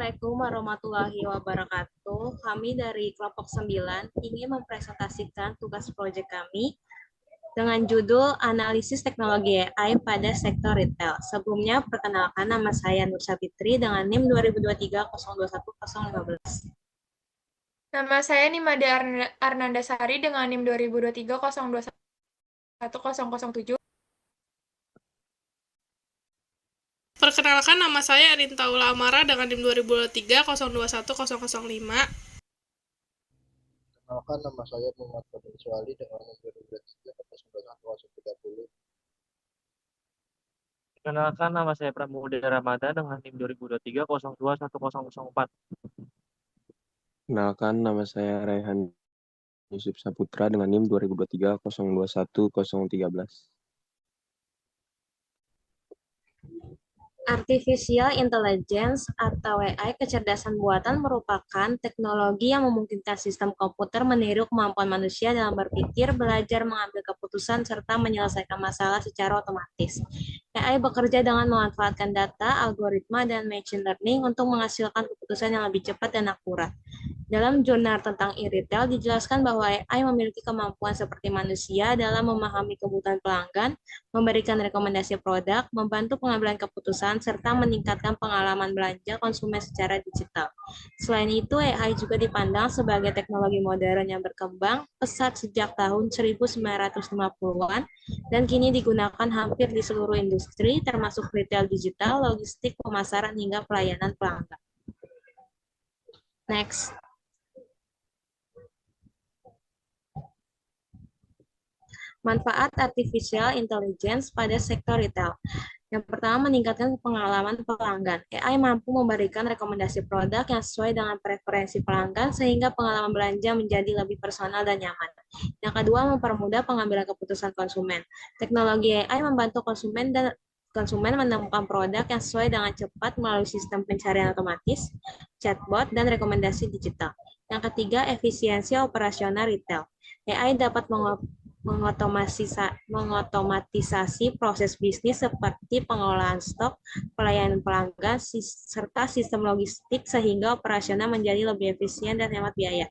Assalamualaikum warahmatullahi wabarakatuh. Kami dari kelompok 9 ingin mempresentasikan tugas proyek kami dengan judul Analisis Teknologi AI pada Sektor Retail. Sebelumnya, perkenalkan nama saya Nur Sapitri dengan NIM 2023021015. Nama saya Nimade Arnandasari dengan NIM 2023021007. Perkenalkan, nama saya Arintaula Amara dengan NIM 2023 Perkenalkan, nama saya Muhammad Fadil Suali dengan NIM 2023 Perkenalkan, nama saya Pramudia Ramadhan dengan NIM 2023 Kenalkan, nama saya Raihan Yusuf Saputra dengan NIM 2023 Artificial Intelligence atau AI, kecerdasan buatan, merupakan teknologi yang memungkinkan sistem komputer meniru kemampuan manusia dalam berpikir, belajar, mengambil keputusan, serta menyelesaikan masalah secara otomatis. AI bekerja dengan memanfaatkan data, algoritma, dan machine learning untuk menghasilkan keputusan yang lebih cepat dan akurat. Dalam jurnal tentang e-retail dijelaskan bahwa AI memiliki kemampuan seperti manusia dalam memahami kebutuhan pelanggan, memberikan rekomendasi produk, membantu pengambilan keputusan, serta meningkatkan pengalaman belanja konsumen secara digital. Selain itu, AI juga dipandang sebagai teknologi modern yang berkembang pesat sejak tahun 1950-an dan kini digunakan hampir di seluruh industri, termasuk retail digital, logistik, pemasaran, hingga pelayanan pelanggan. Next. Manfaat artificial intelligence pada sektor retail. Yang pertama, meningkatkan pengalaman pelanggan. AI mampu memberikan rekomendasi produk yang sesuai dengan preferensi pelanggan sehingga pengalaman belanja menjadi lebih personal dan nyaman. Yang kedua, mempermudah pengambilan keputusan konsumen. Teknologi AI membantu konsumen menemukan produk yang sesuai dengan cepat melalui sistem pencarian otomatis, chatbot, dan rekomendasi digital. Yang ketiga, efisiensi operasional retail. AI dapat mengotomatisasi proses bisnis seperti pengolahan stok, pelayanan pelanggan, serta sistem logistik sehingga operasional menjadi lebih efisien dan hemat biaya.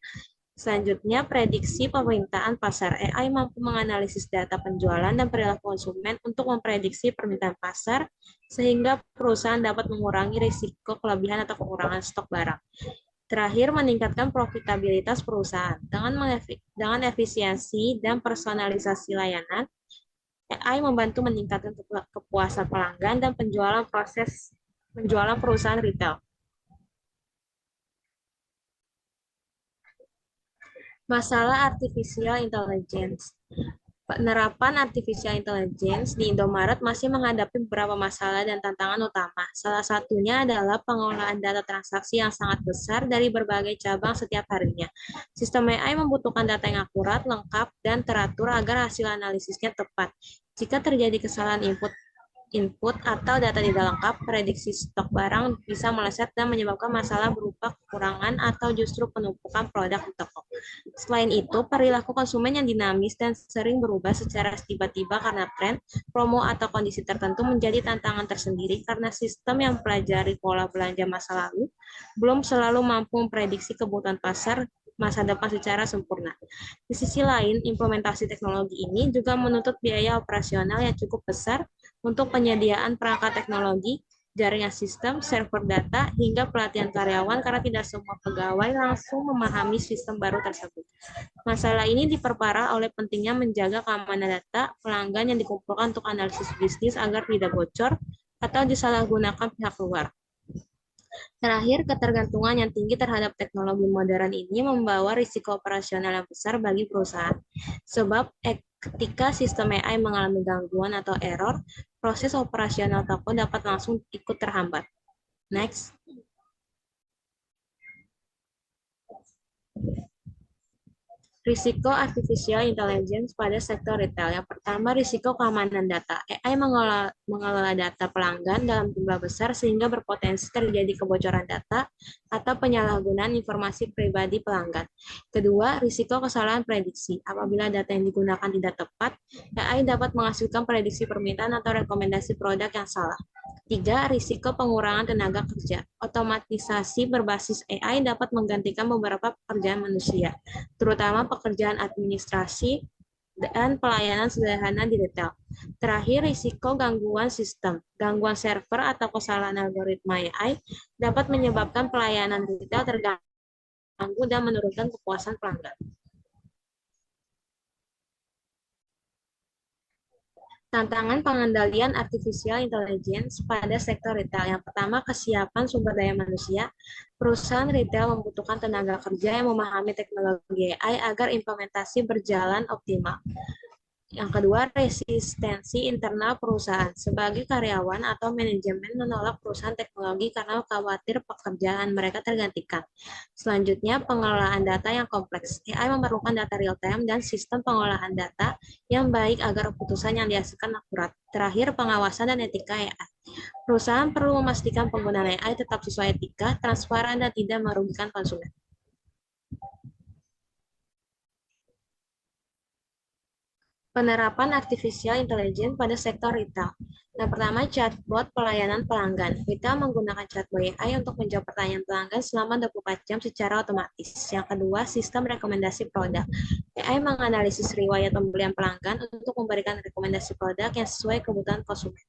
Selanjutnya, prediksi permintaan pasar. AI mampu menganalisis data penjualan dan perilaku konsumen untuk memprediksi permintaan pasar sehingga perusahaan dapat mengurangi risiko kelebihan atau kekurangan stok barang. Terakhir, meningkatkan profitabilitas perusahaan. Dengan efisiensi dan personalisasi layanan, AI membantu meningkatkan kepuasan pelanggan dan penjualan perusahaan retail. Masalah artificial intelligence. Penerapan artificial intelligence di Indomaret masih menghadapi beberapa masalah dan tantangan utama. Salah satunya adalah pengolahan data transaksi yang sangat besar dari berbagai cabang setiap harinya. Sistem AI membutuhkan data yang akurat, lengkap, dan teratur agar hasil analisisnya tepat. Jika terjadi kesalahan input atau data tidak lengkap, prediksi stok barang bisa meleset dan menyebabkan masalah berupa kekurangan atau justru penumpukan produk di toko. Selain itu, perilaku konsumen yang dinamis dan sering berubah secara tiba-tiba karena tren, promo, atau kondisi tertentu menjadi tantangan tersendiri karena sistem yang mempelajari pola belanja masa lalu belum selalu mampu memprediksi kebutuhan pasar masa depan secara sempurna. Di sisi lain, implementasi teknologi ini juga menuntut biaya operasional yang cukup besar untuk penyediaan perangkat teknologi, jaringan sistem, server data, hingga pelatihan karyawan karena tidak semua pegawai langsung memahami sistem baru tersebut. Masalah ini diperparah oleh pentingnya menjaga keamanan data pelanggan yang dikumpulkan untuk analisis bisnis agar tidak bocor atau disalahgunakan pihak luar. Terakhir, ketergantungan yang tinggi terhadap teknologi modern ini membawa risiko operasional yang besar bagi perusahaan. Sebab ketika sistem AI mengalami gangguan atau error, proses operasional toko dapat langsung ikut terhambat. Next. Risiko artificial intelligence pada sektor retail. Yang pertama, risiko keamanan data. AI mengelola data pelanggan dalam jumlah besar sehingga berpotensi terjadi kebocoran data atau penyalahgunaan informasi pribadi pelanggan. Kedua, risiko kesalahan prediksi. Apabila data yang digunakan tidak tepat, AI dapat menghasilkan prediksi permintaan atau rekomendasi produk yang salah. Tiga, risiko pengurangan tenaga kerja. Otomatisasi berbasis AI dapat menggantikan beberapa pekerjaan manusia, terutama pekerjaan administrasi dan pelayanan sederhana di retail. Terakhir, risiko gangguan sistem. Gangguan server atau kesalahan algoritma AI dapat menyebabkan pelayanan retail terganggu dan menurunkan kepuasan pelanggan. Tantangan pengendalian artificial intelligence pada sektor retail. Yang pertama, kesiapan sumber daya manusia. Perusahaan retail membutuhkan tenaga kerja yang memahami teknologi AI agar implementasi berjalan optimal. Yang kedua, resistensi internal perusahaan. Sebagai karyawan atau manajemen menolak perusahaan teknologi karena khawatir pekerjaan mereka tergantikan. Selanjutnya, pengelolaan data yang kompleks. AI memerlukan data real-time dan sistem pengolahan data yang baik agar keputusan yang dihasilkan akurat. Terakhir, pengawasan dan etika AI. Perusahaan perlu memastikan penggunaan AI tetap sesuai etika, transparan, dan tidak merugikan konsumen. Penerapan artificial intelligence pada sektor retail. Yang pertama, chatbot pelayanan pelanggan. Retail menggunakan chatbot AI untuk menjawab pertanyaan pelanggan selama 24 jam secara otomatis. Yang kedua, sistem rekomendasi produk. AI menganalisis riwayat pembelian pelanggan untuk memberikan rekomendasi produk yang sesuai kebutuhan konsumen.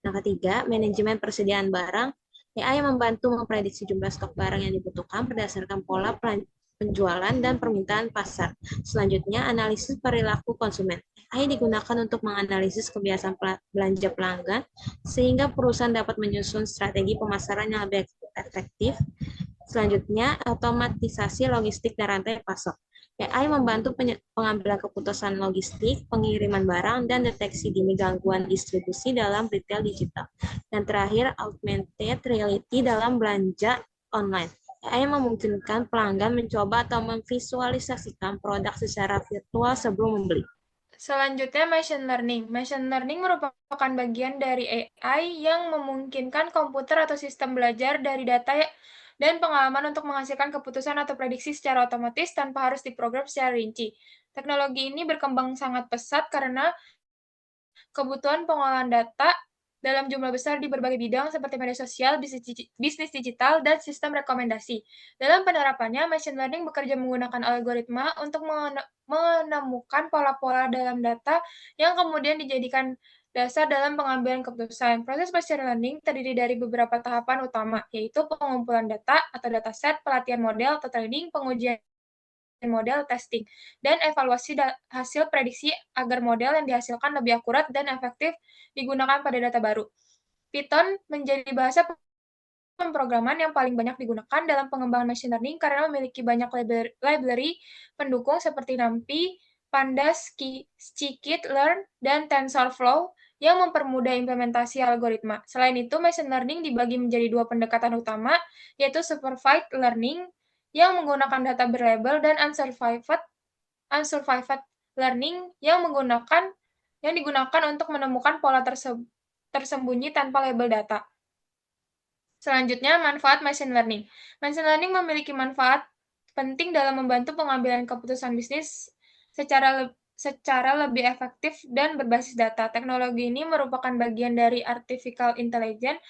Yang ketiga, manajemen persediaan barang. AI membantu memprediksi jumlah stok barang yang dibutuhkan berdasarkan pola penjualan dan permintaan pasar. Selanjutnya, analisis perilaku konsumen. AI digunakan untuk menganalisis kebiasaan belanja pelanggan, sehingga perusahaan dapat menyusun strategi pemasaran yang lebih efektif. Selanjutnya, otomatisasi logistik dan rantai pasok. AI membantu pengambilan keputusan logistik, pengiriman barang, dan deteksi dini gangguan distribusi dalam retail digital. Dan terakhir, augmented reality dalam belanja online. AI memungkinkan pelanggan mencoba atau memvisualisasikan produk secara virtual sebelum membeli. Selanjutnya, machine learning. Machine learning merupakan bagian dari AI yang memungkinkan komputer atau sistem belajar dari data dan pengalaman untuk menghasilkan keputusan atau prediksi secara otomatis tanpa harus diprogram secara rinci. Teknologi ini berkembang sangat pesat karena kebutuhan pengolahan data dalam jumlah besar di berbagai bidang seperti media sosial, bisnis digital, dan sistem rekomendasi. Dalam penerapannya, machine learning bekerja menggunakan algoritma untuk menemukan pola-pola dalam data yang kemudian dijadikan dasar dalam pengambilan keputusan. Proses machine learning terdiri dari beberapa tahapan utama, yaitu pengumpulan data atau dataset, pelatihan model atau training, pengujian model testing, dan evaluasi hasil prediksi agar model yang dihasilkan lebih akurat dan efektif digunakan pada data baru. Python menjadi bahasa pemrograman yang paling banyak digunakan dalam pengembangan machine learning karena memiliki banyak library pendukung seperti NumPy, Pandas, Scikit-learn, dan TensorFlow yang mempermudah implementasi algoritma. Selain itu, machine learning dibagi menjadi dua pendekatan utama, yaitu supervised learning yang menggunakan data berlabel dan unsupervised learning yang digunakan untuk menemukan pola tersembunyi tanpa label data. Selanjutnya, manfaat machine learning. Machine learning memiliki manfaat penting dalam membantu pengambilan keputusan bisnis secara lebih efektif dan berbasis data. Teknologi ini merupakan bagian dari artificial intelligence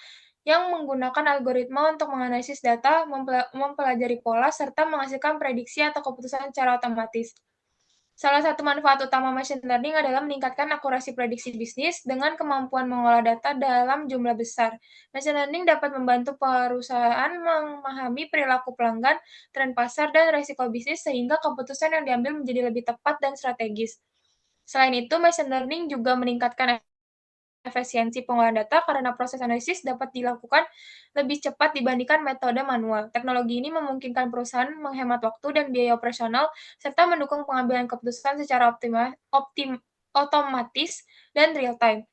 yang menggunakan algoritma untuk menganalisis data, mempelajari pola, serta menghasilkan prediksi atau keputusan secara otomatis. Salah satu manfaat utama machine learning adalah meningkatkan akurasi prediksi bisnis dengan kemampuan mengolah data dalam jumlah besar. Machine learning dapat membantu perusahaan memahami perilaku pelanggan, tren pasar, dan risiko bisnis sehingga keputusan yang diambil menjadi lebih tepat dan strategis. Selain itu, machine learning juga meningkatkan efisiensi pengolahan data karena proses analisis dapat dilakukan lebih cepat dibandingkan metode manual. Teknologi ini memungkinkan perusahaan menghemat waktu dan biaya operasional serta mendukung pengambilan keputusan secara otomatis dan real-time.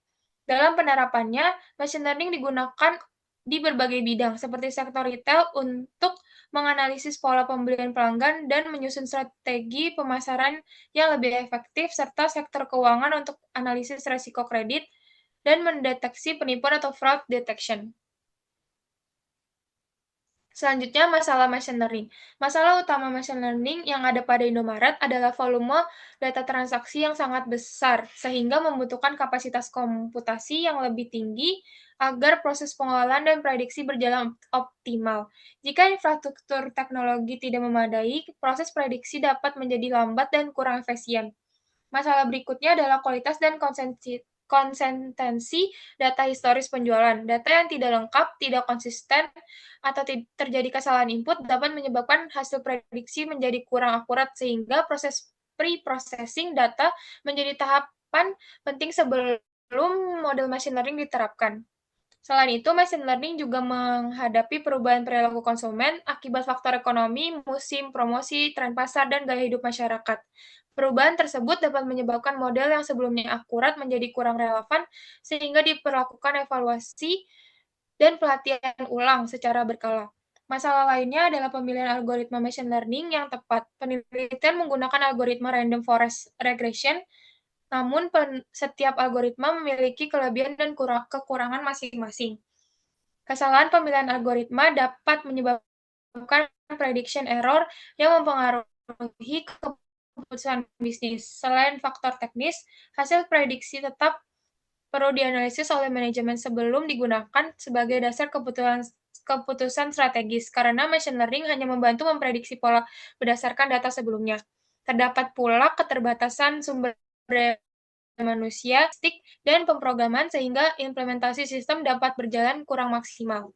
Dalam penerapannya, machine learning digunakan di berbagai bidang, seperti sektor retail untuk menganalisis pola pembelian pelanggan, dan menyusun strategi pemasaran yang lebih efektif, serta sektor keuangan untuk analisis resiko kredit dan mendeteksi penipuan atau fraud detection. Selanjutnya, masalah machine learning. Masalah utama machine learning yang ada pada Indomaret adalah volume data transaksi yang sangat besar, sehingga membutuhkan kapasitas komputasi yang lebih tinggi agar proses pengolahan dan prediksi berjalan optimal. Jika infrastruktur teknologi tidak memadai, proses prediksi dapat menjadi lambat dan kurang efisien. Masalah berikutnya adalah kualitas dan konsistensi data historis penjualan. Data yang tidak lengkap, tidak konsisten, atau terjadi kesalahan input dapat menyebabkan hasil prediksi menjadi kurang akurat sehingga proses pre-processing data menjadi tahapan penting sebelum model machine learning diterapkan. Selain itu, machine learning juga menghadapi perubahan perilaku konsumen akibat faktor ekonomi, musim promosi, tren pasar, dan gaya hidup masyarakat. Perubahan tersebut dapat menyebabkan model yang sebelumnya akurat menjadi kurang relevan, sehingga diperlakukan evaluasi dan pelatihan ulang secara berkala. Masalah lainnya adalah pemilihan algoritma machine learning yang tepat. Penelitian menggunakan algoritma random forest regression, namun setiap algoritma memiliki kelebihan dan kekurangan masing-masing. Kesalahan pemilihan algoritma dapat menyebabkan prediction error yang mempengaruhi keputusan bisnis. Selain faktor teknis, hasil prediksi tetap perlu dianalisis oleh manajemen sebelum digunakan sebagai dasar keputusan strategis, karena machine learning hanya membantu memprediksi pola berdasarkan data sebelumnya. Terdapat pula keterbatasan sumber daya manusia, stik, dan pemrograman sehingga implementasi sistem dapat berjalan kurang maksimal.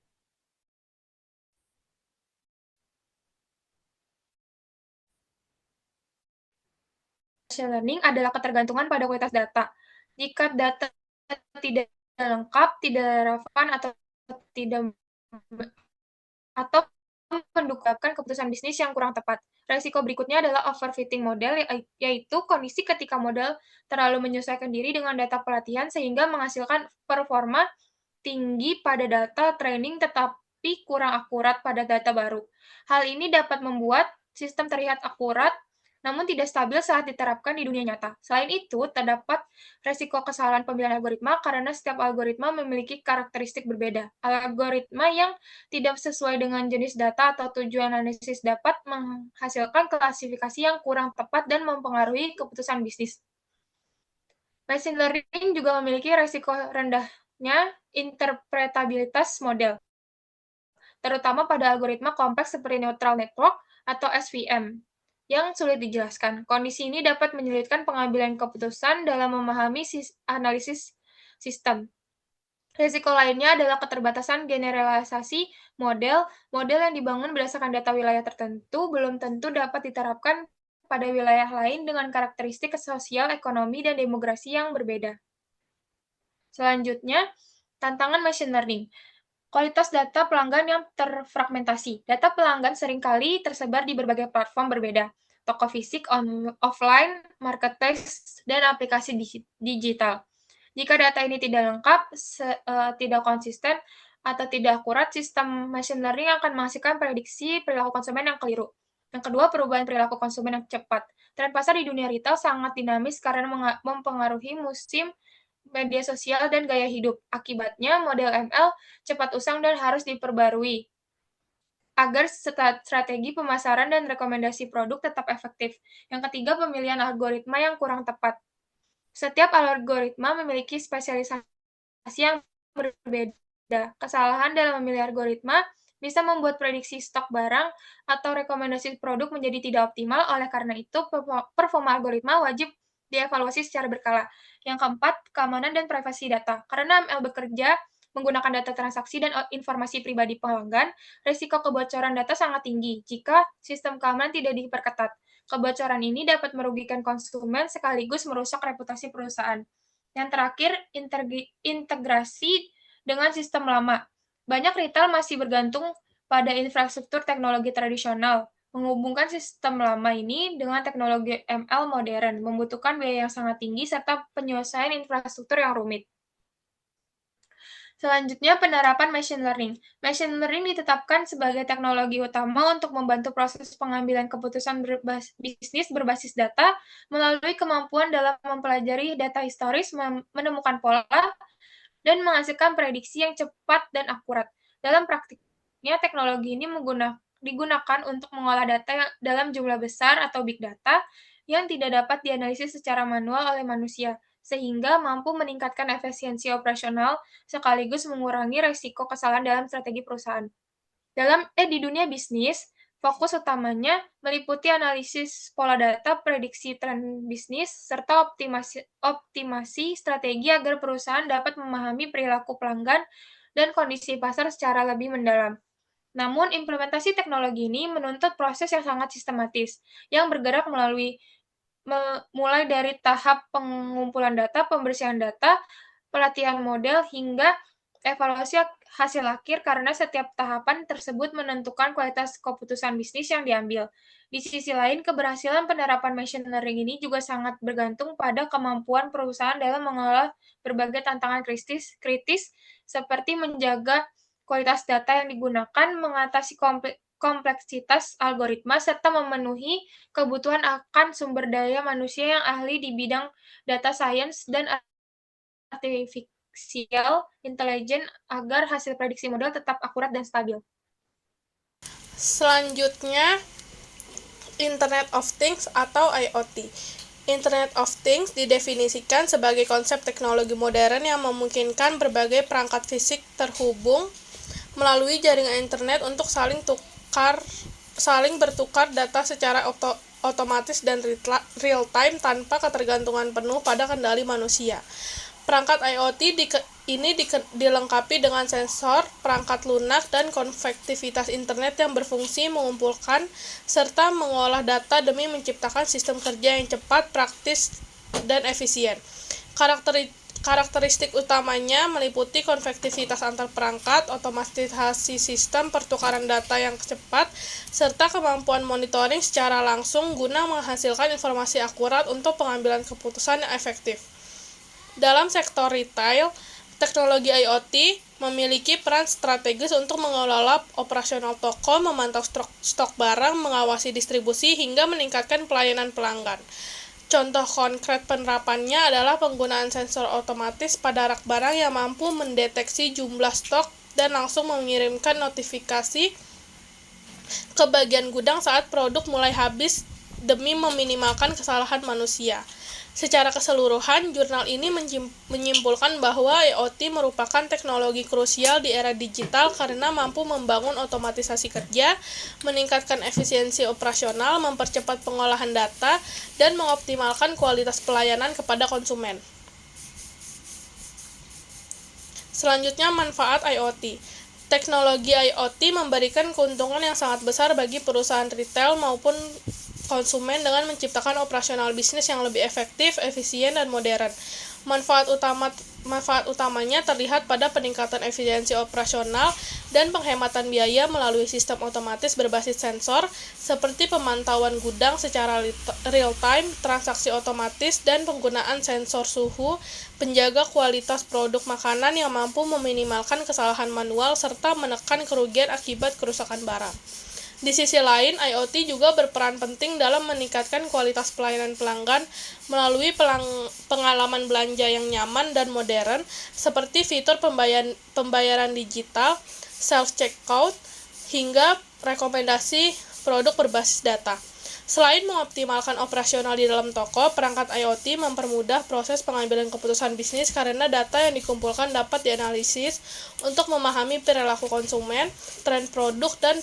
Machine learning adalah ketergantungan pada kualitas data. Jika data tidak lengkap, tidak relevan, atau mendukung keputusan bisnis yang kurang tepat. Risiko berikutnya adalah overfitting model, yaitu kondisi ketika model terlalu menyesuaikan diri dengan data pelatihan sehingga menghasilkan performa tinggi pada data training tetapi kurang akurat pada data baru. Hal ini dapat membuat sistem terlihat akurat namun tidak stabil saat diterapkan di dunia nyata. Selain itu, terdapat resiko kesalahan pemilihan algoritma karena setiap algoritma memiliki karakteristik berbeda. Algoritma yang tidak sesuai dengan jenis data atau tujuan analisis dapat menghasilkan klasifikasi yang kurang tepat dan mempengaruhi keputusan bisnis. Machine learning juga memiliki resiko rendahnya interpretabilitas model, terutama pada algoritma kompleks seperti neutral network atau SVM yang sulit dijelaskan. Kondisi ini dapat menyulitkan pengambilan keputusan dalam memahami analisis sistem. Risiko lainnya adalah keterbatasan generalisasi model. Model yang dibangun berdasarkan data wilayah tertentu belum tentu dapat diterapkan pada wilayah lain dengan karakteristik sosial, ekonomi, dan demografi yang berbeda. Selanjutnya, tantangan machine learning. Kualitas data pelanggan yang terfragmentasi. Data pelanggan seringkali tersebar di berbagai platform berbeda, toko fisik, offline, marketplace, dan aplikasi digital. Jika data ini tidak lengkap, tidak konsisten, atau tidak akurat, sistem machine learning akan menghasilkan prediksi perilaku konsumen yang keliru. Yang kedua, perubahan perilaku konsumen yang cepat. Tren pasar di dunia retail sangat dinamis karena mempengaruhi musim, media sosial, dan gaya hidup. Akibatnya, model ML cepat usang dan harus diperbarui agar strategi pemasaran dan rekomendasi produk tetap efektif. Yang ketiga, pemilihan algoritma yang kurang tepat. Setiap algoritma memiliki spesialisasi yang berbeda. Kesalahan dalam memilih algoritma bisa membuat prediksi stok barang atau rekomendasi produk menjadi tidak optimal. Oleh karena itu, performa algoritma wajib dievaluasi secara berkala. Yang keempat, keamanan dan privasi data. Karena ML bekerja menggunakan data transaksi dan informasi pribadi pelanggan, risiko kebocoran data sangat tinggi jika sistem keamanan tidak diperketat. Kebocoran ini dapat merugikan konsumen sekaligus merusak reputasi perusahaan. Yang terakhir, integrasi dengan sistem lama. Banyak retail masih bergantung pada infrastruktur teknologi tradisional. Menghubungkan sistem lama ini dengan teknologi ML modern membutuhkan biaya yang sangat tinggi serta penyelesaian infrastruktur yang rumit. Selanjutnya, penerapan machine learning. Machine learning ditetapkan sebagai teknologi utama untuk membantu proses pengambilan keputusan bisnis berbasis data melalui kemampuan dalam mempelajari data historis, menemukan pola, dan menghasilkan prediksi yang cepat dan akurat. Dalam praktiknya, teknologi ini digunakan untuk mengolah data dalam jumlah besar atau big data yang tidak dapat dianalisis secara manual oleh manusia, sehingga mampu meningkatkan efisiensi operasional sekaligus mengurangi risiko kesalahan dalam strategi perusahaan. Di dunia bisnis, fokus utamanya meliputi analisis pola data, prediksi tren bisnis, serta optimasi strategi agar perusahaan dapat memahami perilaku pelanggan dan kondisi pasar secara lebih mendalam. Namun, implementasi teknologi ini menuntut proses yang sangat sistematis, yang bergerak mulai dari tahap pengumpulan data, pembersihan data, pelatihan model, hingga evaluasi hasil akhir karena setiap tahapan tersebut menentukan kualitas keputusan bisnis yang diambil. Di sisi lain, keberhasilan penerapan machine learning ini juga sangat bergantung pada kemampuan perusahaan dalam mengelola berbagai tantangan kritis seperti menjaga kualitas data yang digunakan, mengatasi kompleksitas algoritma, serta memenuhi kebutuhan akan sumber daya manusia yang ahli di bidang data science dan artificial intelligence agar hasil prediksi model tetap akurat dan stabil. Selanjutnya, Internet of Things atau IoT. Internet of Things didefinisikan sebagai konsep teknologi modern yang memungkinkan berbagai perangkat fisik terhubung melalui jaringan internet untuk saling bertukar data secara otomatis dan real time tanpa ketergantungan penuh pada kendali manusia. Perangkat IoT ini dilengkapi dengan sensor, perangkat lunak, dan konektivitas internet yang berfungsi mengumpulkan serta mengolah data demi menciptakan sistem kerja yang cepat, praktis, dan efisien. Karakteristik utamanya meliputi konektivitas antar perangkat, otomatisasi sistem pertukaran data yang cepat, serta kemampuan monitoring secara langsung guna menghasilkan informasi akurat untuk pengambilan keputusan yang efektif. Dalam sektor retail, teknologi IoT memiliki peran strategis untuk mengelola operasional toko, memantau stok barang, mengawasi distribusi, hingga meningkatkan pelayanan pelanggan. Contoh konkret penerapannya adalah penggunaan sensor otomatis pada rak barang yang mampu mendeteksi jumlah stok dan langsung mengirimkan notifikasi ke bagian gudang saat produk mulai habis demi meminimalkan kesalahan manusia. Secara keseluruhan, jurnal ini menyimpulkan bahwa IoT merupakan teknologi krusial di era digital karena mampu membangun otomatisasi kerja, meningkatkan efisiensi operasional, mempercepat pengolahan data, dan mengoptimalkan kualitas pelayanan kepada konsumen. Selanjutnya, manfaat IoT. Teknologi IoT memberikan keuntungan yang sangat besar bagi perusahaan retail maupun konsumen dengan menciptakan operasional bisnis yang lebih efektif, efisien, dan modern. Manfaat utamanya terlihat pada peningkatan efisiensi operasional dan penghematan biaya melalui sistem otomatis berbasis sensor, seperti pemantauan gudang secara real-time, transaksi otomatis, dan penggunaan sensor suhu, penjaga kualitas produk makanan yang mampu meminimalkan kesalahan manual, serta menekan kerugian akibat kerusakan barang. Di sisi lain, IoT juga berperan penting dalam meningkatkan kualitas pelayanan pelanggan melalui pengalaman belanja yang nyaman dan modern, seperti fitur pembayaran digital, self-checkout, hingga rekomendasi produk berbasis data. Selain mengoptimalkan operasional di dalam toko, perangkat IoT mempermudah proses pengambilan keputusan bisnis karena data yang dikumpulkan dapat dianalisis untuk memahami perilaku konsumen, tren produk, dan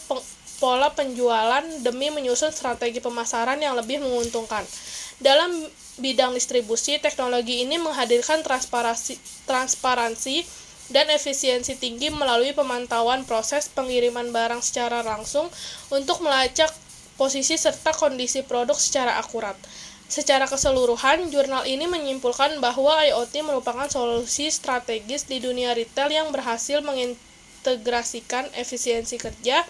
pola penjualan demi menyusun strategi pemasaran yang lebih menguntungkan. Dalam bidang distribusi, teknologi ini menghadirkan transparansi dan efisiensi tinggi melalui pemantauan proses pengiriman barang secara langsung untuk melacak posisi serta kondisi produk secara akurat. Secara keseluruhan, jurnal ini menyimpulkan bahwa IoT merupakan solusi strategis di dunia retail yang berhasil mengintegrasikan efisiensi kerja,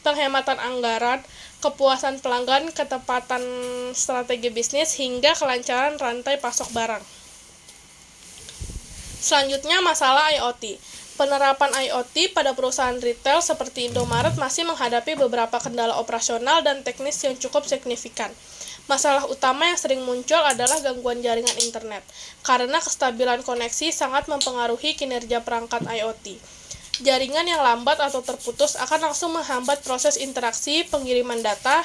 penghematan anggaran, kepuasan pelanggan, ketepatan strategi bisnis, hingga kelancaran rantai pasok barang. Selanjutnya, masalah IoT. Penerapan IoT pada perusahaan retail seperti Indomaret masih menghadapi beberapa kendala operasional dan teknis yang cukup signifikan. Masalah utama yang sering muncul adalah gangguan jaringan internet, karena kestabilan koneksi sangat mempengaruhi kinerja perangkat IoT. Jaringan yang lambat atau terputus akan langsung menghambat proses interaksi, pengiriman data,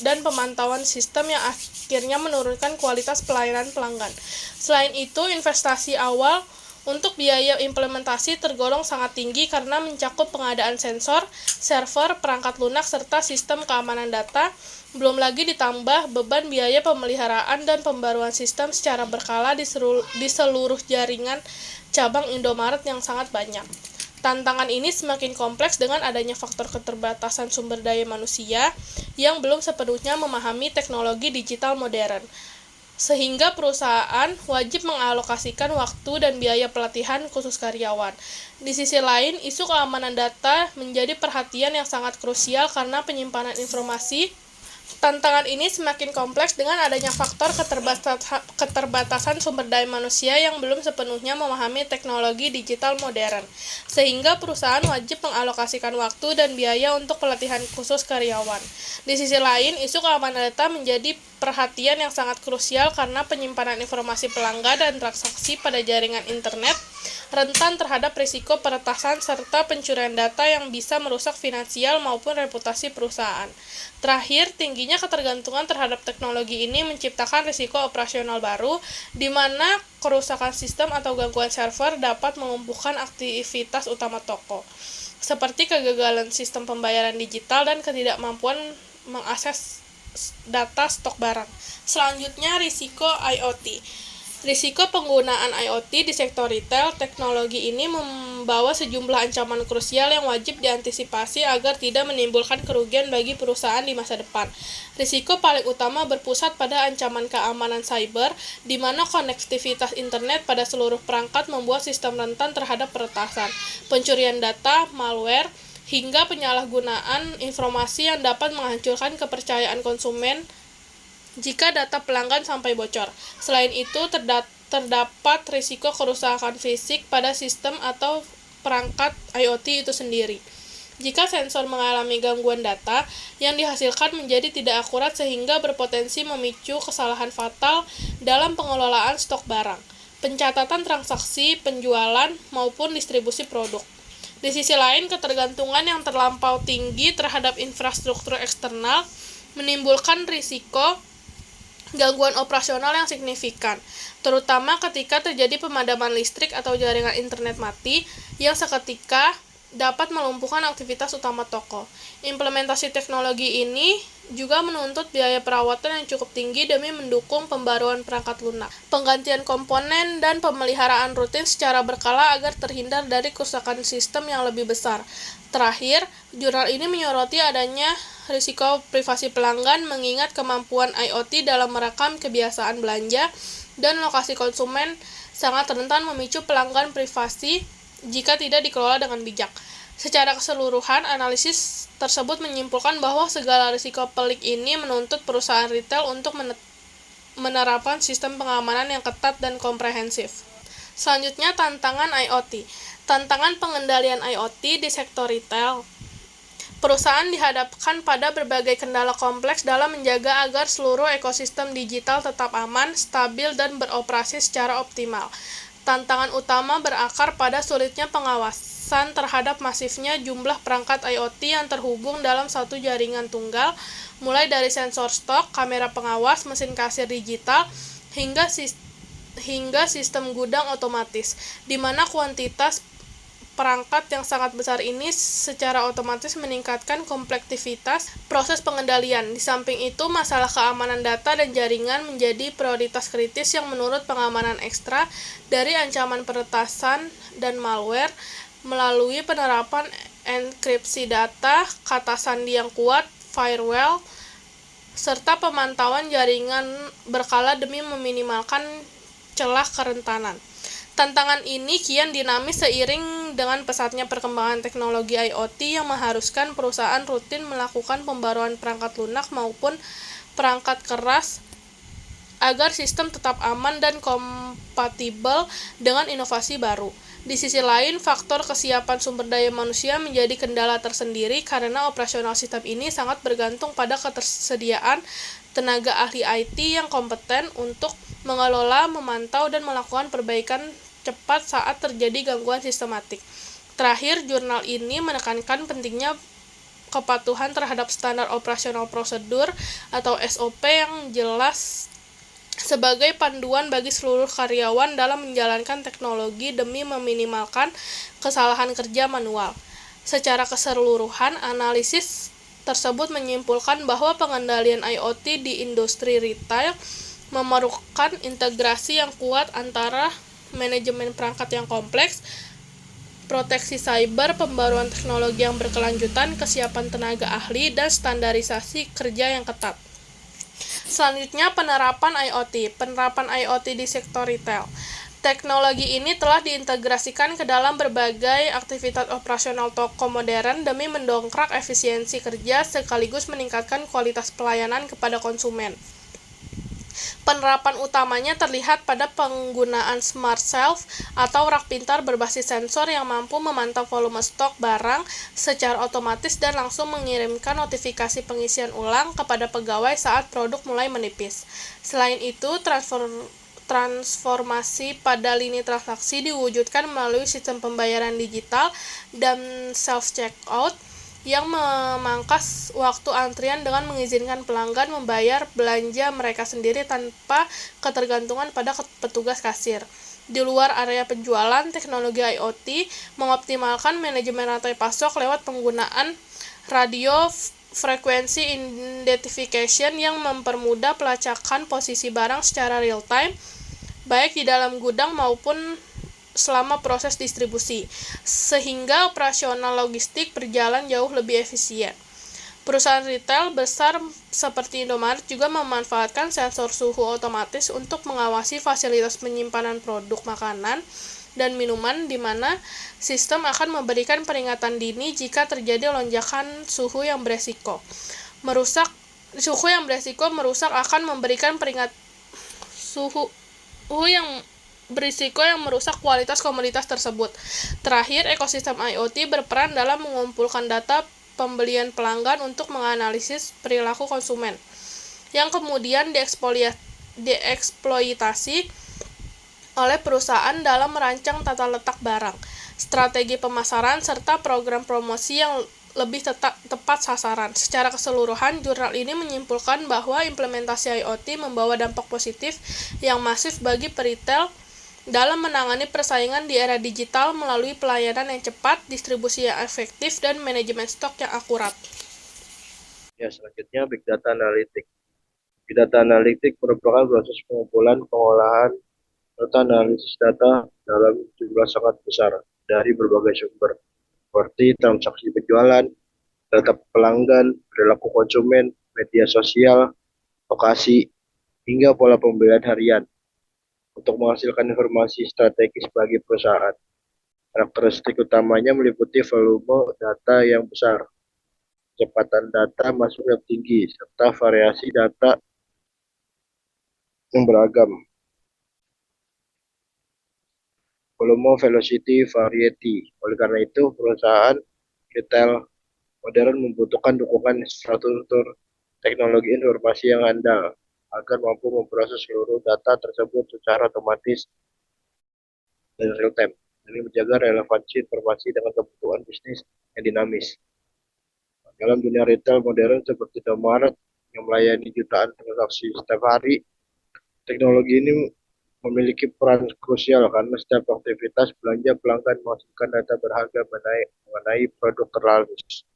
dan pemantauan sistem yang akhirnya menurunkan kualitas pelayanan pelanggan. Selain itu, investasi awal untuk biaya implementasi tergolong sangat tinggi karena mencakup pengadaan sensor, server, perangkat lunak, serta sistem keamanan data. Belum lagi ditambah beban biaya pemeliharaan dan pembaruan sistem secara berkala di seluruh jaringan cabang Indomaret yang sangat banyak. Tantangan ini semakin kompleks dengan adanya faktor keterbatasan sumber daya manusia yang belum sepenuhnya memahami teknologi digital modern, sehingga perusahaan wajib mengalokasikan waktu dan biaya pelatihan khusus karyawan. Di sisi lain, isu keamanan data menjadi perhatian yang sangat krusial karena penyimpanan informasi. Tantangan ini semakin kompleks dengan adanya faktor keterbatasan sumber daya manusia yang belum sepenuhnya memahami teknologi digital modern, sehingga perusahaan wajib mengalokasikan waktu dan biaya untuk pelatihan khusus karyawan. Di sisi lain, isu keamanan data menjadi perhatian yang sangat krusial karena penyimpanan informasi pelanggan dan transaksi pada jaringan internet rentan terhadap risiko peretasan serta pencurian data yang bisa merusak finansial maupun reputasi perusahaan. Terakhir, tingginya ketergantungan terhadap teknologi ini menciptakan risiko operasional baru, di mana kerusakan sistem atau gangguan server dapat melumpuhkan aktivitas utama toko, seperti kegagalan sistem pembayaran digital dan ketidakmampuan mengakses data stok barang. Selanjutnya, risiko IoT. Risiko penggunaan IoT di sektor retail, teknologi ini membawa sejumlah ancaman krusial yang wajib diantisipasi agar tidak menimbulkan kerugian bagi perusahaan di masa depan. Risiko paling utama berpusat pada ancaman keamanan cyber, di mana konektivitas internet pada seluruh perangkat membuat sistem rentan terhadap peretasan, pencurian data, malware, hingga penyalahgunaan informasi yang dapat menghancurkan kepercayaan konsumen jika data pelanggan sampai bocor. Selain itu, terdapat risiko kerusakan fisik pada sistem atau perangkat IoT itu sendiri. Jika sensor mengalami gangguan, data yang dihasilkan menjadi tidak akurat sehingga berpotensi memicu kesalahan fatal dalam pengelolaan stok barang, pencatatan transaksi, penjualan, maupun distribusi produk. Di sisi lain, ketergantungan yang terlampau tinggi terhadap infrastruktur eksternal menimbulkan risiko gangguan operasional yang signifikan, terutama ketika terjadi pemadaman listrik atau jaringan internet mati yang seketika dapat melumpuhkan aktivitas utama toko. Implementasi teknologi ini juga menuntut biaya perawatan yang cukup tinggi demi mendukung pembaruan perangkat lunak, penggantian komponen, dan pemeliharaan rutin secara berkala agar terhindar dari kerusakan sistem yang lebih besar. Terakhir, jurnal ini menyoroti adanya risiko privasi pelanggan mengingat kemampuan IoT dalam merekam kebiasaan belanja dan lokasi konsumen sangat rentan memicu pelanggan privasi jika tidak dikelola dengan bijak. Secara keseluruhan, analisis tersebut menyimpulkan bahwa segala risiko pelik ini menuntut perusahaan retail untuk menerapkan sistem pengamanan yang ketat dan komprehensif. Selanjutnya, tantangan IoT. Tantangan pengendalian IoT di sektor retail. Perusahaan dihadapkan pada berbagai kendala kompleks dalam menjaga agar seluruh ekosistem digital tetap aman, stabil, dan beroperasi secara optimal. Tantangan utama berakar pada sulitnya pengawasan terhadap masifnya jumlah perangkat IoT yang terhubung dalam satu jaringan tunggal, mulai dari sensor stok, kamera pengawas, mesin kasir digital, hingga sistem gudang otomatis, di mana kuantitas perangkat yang sangat besar ini secara otomatis meningkatkan komplektivitas proses pengendalian. Di samping itu, masalah keamanan data dan jaringan menjadi prioritas kritis yang menurut pengamanan ekstra dari ancaman peretasan dan malware melalui penerapan enkripsi data, kata sandi yang kuat, firewall, serta pemantauan jaringan berkala demi meminimalkan celah kerentanan. Tantangan ini kian dinamis seiring dengan pesatnya perkembangan teknologi IoT yang mengharuskan perusahaan rutin melakukan pembaruan perangkat lunak maupun perangkat keras agar sistem tetap aman dan kompatibel dengan inovasi baru. Di sisi lain, faktor kesiapan sumber daya manusia menjadi kendala tersendiri karena operasional sistem ini sangat bergantung pada ketersediaan tenaga ahli IT yang kompeten untuk mengelola, memantau, dan melakukan perbaikan cepat saat terjadi gangguan sistematik. Terakhir, jurnal ini menekankan pentingnya kepatuhan terhadap standar operasional prosedur atau SOP yang jelas sebagai panduan bagi seluruh karyawan dalam menjalankan teknologi demi meminimalkan kesalahan kerja manual. Secara keseluruhan, analisis tersebut menyimpulkan bahwa pengendalian IoT di industri retail memerlukan integrasi yang kuat antara manajemen perangkat yang kompleks, proteksi cyber, pembaruan teknologi yang berkelanjutan, kesiapan tenaga ahli, dan standarisasi kerja yang ketat. Selanjutnya, penerapan IoT. Penerapan IoT di sektor retail. Teknologi ini telah diintegrasikan ke dalam berbagai aktivitas operasional toko modern demi mendongkrak efisiensi kerja sekaligus meningkatkan kualitas pelayanan kepada konsumen. Penerapan utamanya terlihat pada penggunaan smart shelf atau rak pintar berbasis sensor yang mampu memantau volume stok barang secara otomatis dan langsung mengirimkan notifikasi pengisian ulang kepada pegawai saat produk mulai menipis. Selain itu, transformasi pada lini transaksi diwujudkan melalui sistem pembayaran digital dan self-checkout yang memangkas waktu antrian dengan mengizinkan pelanggan membayar belanja mereka sendiri tanpa ketergantungan pada petugas kasir. Di luar area penjualan, teknologi IoT mengoptimalkan manajemen rantai pasok lewat penggunaan radio frequency identification yang mempermudah pelacakan posisi barang secara real-time, baik di dalam gudang maupun selama proses distribusi, sehingga operasional logistik berjalan jauh lebih efisien. Perusahaan retail besar seperti Indomaret juga memanfaatkan sensor suhu otomatis untuk mengawasi fasilitas penyimpanan produk makanan dan minuman di mana sistem akan memberikan peringatan dini jika terjadi lonjakan suhu yang beresiko. Merusak akan memberikan suhu yang berisiko yang merusak kualitas komoditas tersebut. Terakhir, ekosistem IoT berperan dalam mengumpulkan data pembelian pelanggan untuk menganalisis perilaku konsumen, yang kemudian dieksploitasi oleh perusahaan dalam merancang tata letak barang, strategi pemasaran, serta program promosi yang lebih tepat sasaran. Secara keseluruhan, jurnal ini menyimpulkan bahwa implementasi IoT membawa dampak positif yang masif bagi peritel dalam menangani persaingan di era digital melalui pelayanan yang cepat, distribusi yang efektif, dan manajemen stok yang akurat. Ya, selanjutnya Big Data Analytics. Big Data Analytics merupakan proses pengumpulan, pengolahan, serta analisis data dalam jumlah sangat besar dari berbagai sumber, seperti transaksi penjualan, data pelanggan, perilaku konsumen, media sosial, lokasi, hingga pola pembelian harian, untuk menghasilkan informasi strategis bagi perusahaan. Karakteristik utamanya meliputi volume data yang besar, kecepatan data masuk yang tinggi, serta variasi data yang beragam. Volume, velocity, variety. Oleh karena itu, perusahaan retail modern membutuhkan dukungan infrastruktur teknologi informasi yang andal agar mampu memproses seluruh data tersebut secara otomatis dan real time, demi menjaga relevansi informasi dengan kebutuhan bisnis yang dinamis. Dalam dunia retail modern seperti Indomaret yang melayani jutaan transaksi setiap hari, teknologi ini memiliki peran krusial karena setiap aktivitas belanja pelanggan menghasilkan data berharga mengenai produk terlaris,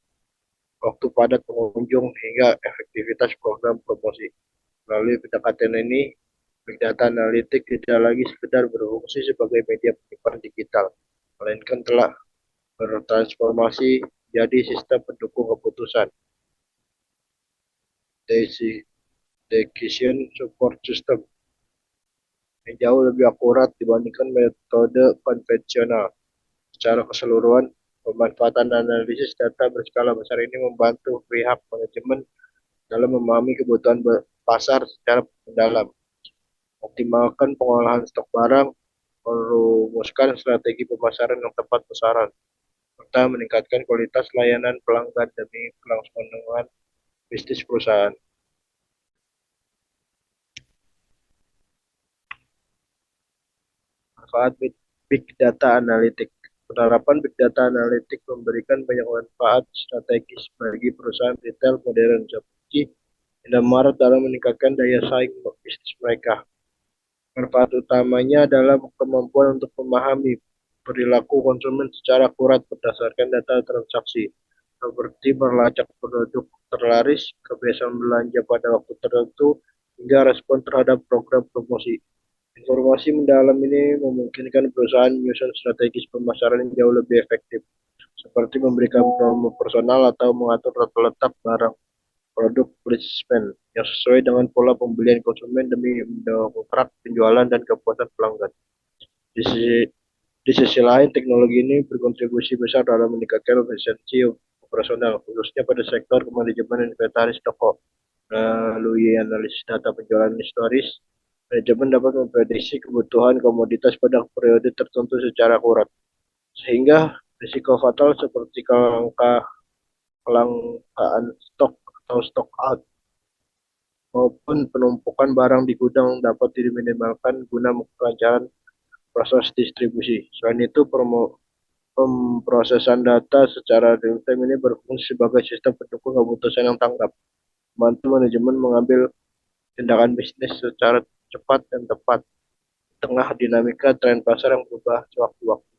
waktu padat pengunjung, hingga efektivitas program promosi. Melalui pendekatan ini, Big Data Analytics tidak lagi sekedar berfungsi sebagai media penyimpanan digital, melainkan telah bertransformasi jadi sistem pendukung keputusan, decision support system, yang jauh lebih akurat dibandingkan metode konvensional. Secara keseluruhan, pemanfaatan analisis data berskala besar ini membantu pihak manajemen dalam memahami kebutuhan pasar secara mendalam, optimalkan pengolahan stok barang, merumuskan strategi pemasaran yang tepat sasaran, serta meningkatkan kualitas layanan pelanggan demi kelangsungan bisnis perusahaan. Manfaat Big Data Analytics. Penerapan Big Data Analytics memberikan banyak manfaat strategis bagi perusahaan retail modern seperti Indomaret dalam meningkatkan daya saing bisnis mereka. Manfaat utamanya adalah kemampuan untuk memahami perilaku konsumen secara akurat berdasarkan data transaksi, seperti melacak produk terlaris, kebiasaan belanja pada waktu tertentu, hingga respon terhadap program promosi. Informasi mendalam ini memungkinkan perusahaan menyusun strategis pemasaran yang jauh lebih efektif, seperti memberikan promo personal atau mengatur rata letak barang produk placement yang sesuai dengan pola pembelian konsumen demi mendongkrak penjualan dan kepuasan pelanggan. Di sisi, di sisi lain, teknologi ini berkontribusi besar dalam meningkatkan efisiensi operasional, khususnya pada sektor manajemen inventaris toko. Melalui analisis data penjualan historis, manajemen dapat memprediksi kebutuhan komoditas pada periode tertentu secara akurat, sehingga risiko fatal seperti kelangkaan stok atau stock out maupun penumpukan barang di gudang dapat diminimalkan guna kelancaran proses distribusi. Selain itu, pemrosesan data secara real-time ini berfungsi sebagai sistem pendukung keputusan yang tanggap, membantu manajemen mengambil tindakan bisnis secara cepat dan tepat di tengah dinamika tren pasar yang berubah sewaktu-waktu.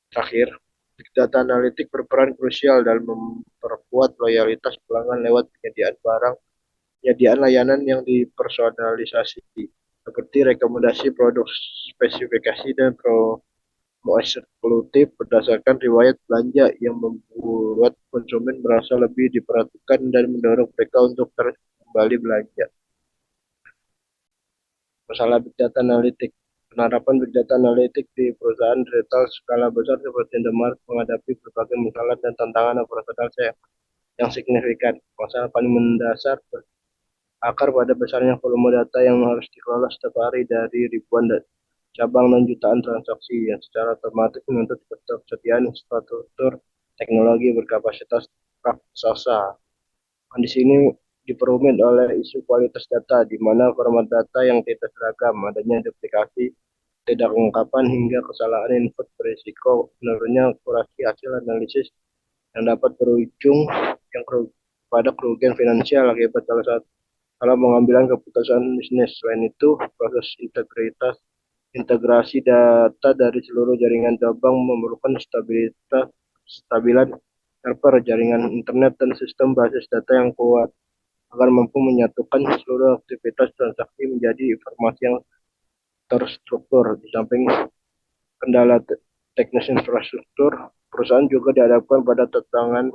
Terakhir, Big Data Analytics berperan krusial dalam memperkuat loyalitas pelanggan lewat penyediaan layanan yang dipersonalisasi, seperti rekomendasi produk spesifikasi dan promo eksklusif berdasarkan riwayat belanja yang membuat konsumen merasa lebih diperhatikan dan mendorong mereka untuk terus kembali belanja. Masalah Big Data Analytics. Penerapan Big Data Analytics di perusahaan retail skala besar seperti Indomaret menghadapi berbagai masalah dan tantangan operasional yang signifikan. Masalah paling mendasar akar pada besarnya volume data yang harus dikelola setiap hari dari ribuan cabang dan jutaan transaksi yang secara otomatis menuntut ketersediaan infrastruktur teknologi berkapasitas raksasa. Kondisi ini diperumit oleh isu kualitas data, di mana format data yang tidak seragam, adanya duplikasi, tidak kelengkapan, hingga kesalahan input berisiko menurunnya akurasi hasil analisis yang dapat berujung pada kerugian finansial akibat salah pengambilan keputusan bisnis. Selain itu, proses integrasi data dari seluruh jaringan cabang memerlukan stabilan server, jaringan internet, dan sistem basis data yang kuat agar mampu menyatukan seluruh aktivitas transaksi menjadi informasi yang terstruktur. Di samping kendala teknis infrastruktur, perusahaan juga dihadapkan pada tantangan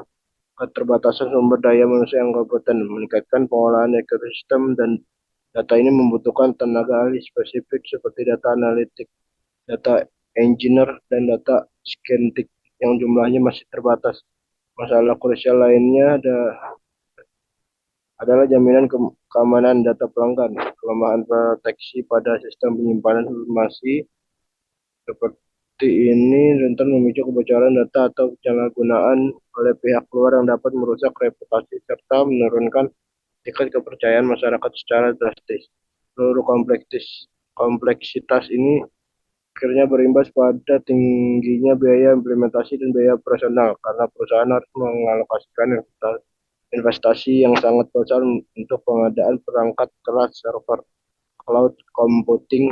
keterbatasan sumber daya manusia yang kompeten. Meningkatkan pengolahan ekosistem dan data ini membutuhkan tenaga ahli spesifik seperti data analitik, data engineer, dan data scientist yang jumlahnya masih terbatas. Masalah krusial lainnya adalah jaminan keamanan data pelanggan, kelemahan proteksi pada sistem penyimpanan informasi seperti ini rentan memicu kebocoran data atau penyalahgunaan oleh pihak luar yang dapat merusak reputasi serta menurunkan tingkat kepercayaan masyarakat secara drastis. Seluruh kompleksitas ini akhirnya berimbas pada tingginya biaya implementasi dan biaya operasional, karena perusahaan harus mengalokasikan investasi yang sangat besar untuk pengadaan perangkat keras server, cloud computing,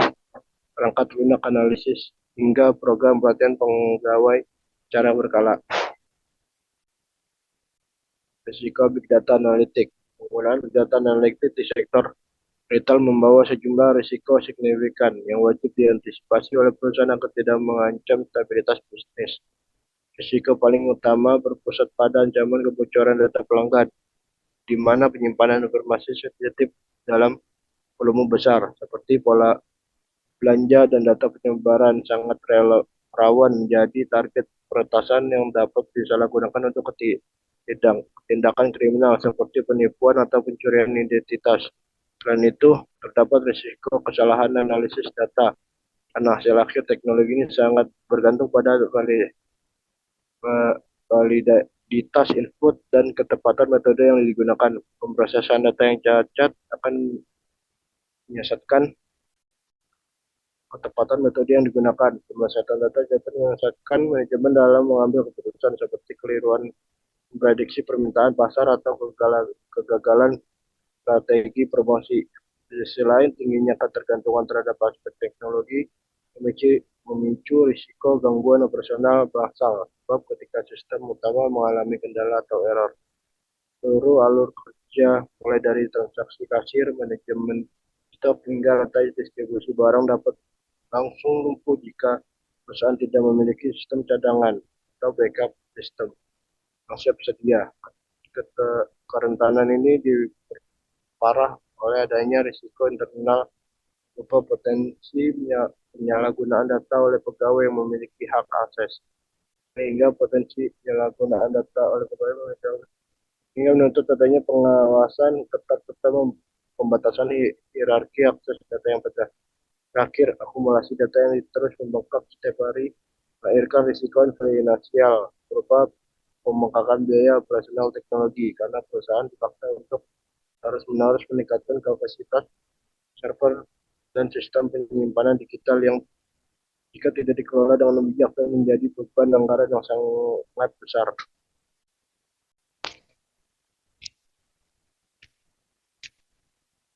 perangkat lunak analisis, hingga program pelatihan pegawai secara berkala. Risiko Big Data Analytics. Penggunaan Big Data Analytics di sektor retail membawa sejumlah risiko signifikan yang wajib diantisipasi oleh perusahaan agar tidak mengancam stabilitas bisnis. Risiko paling utama berpusat pada ancaman kebocoran data pelanggan, di mana penyimpanan informasi sensitif dalam volume besar, seperti pola belanja dan data penyebaran, sangat rawan menjadi target peretasan yang dapat disalahgunakan untuk tindakan kriminal seperti penipuan atau pencurian identitas. Selain itu, terdapat risiko kesalahan analisis data, Karena hasil akhir teknologi ini sangat bergantung pada validitas input dan ketepatan metode yang digunakan. Pemrosesan data yang cacat akan menyesatkan ketepatan metode yang digunakan. Pemrosesan data cacat menyesatkan manajemen dalam mengambil keputusan seperti keliruan memprediksi permintaan pasar atau kegagalan strategi promosi. Di sisi lain, tingginya ketergantungan terhadap aspek teknologi memicu risiko gangguan operasional basal, sebab ketika sistem utama mengalami kendala atau error, seluruh alur kerja mulai dari transaksi kasir, manajemen stok hingga rantai distribusi barang dapat langsung lumpuh jika perusahaan tidak memiliki sistem cadangan atau backup sistem yang siap sedia. Kerentanan ini diperparah oleh adanya risiko internal berupa potensi penyalahgunaan data oleh pegawai yang memiliki hak akses, sehingga potensi penyalahgunaan data oleh pegawai hingga menuntut adanya pengawasan ketat serta pembatasan hierarki akses data yang terakhir. Akumulasi data yang terus membengkak setiap hari melahirkan risiko finansial berupa pembengkakan biaya operasional teknologi karena perusahaan dipaksa untuk harus-menerus meningkatkan kapasitas server dan sistem penyimpanan digital yang jika tidak dikelola dengan bijak dan menjadi beban anggaran yang sangat besar.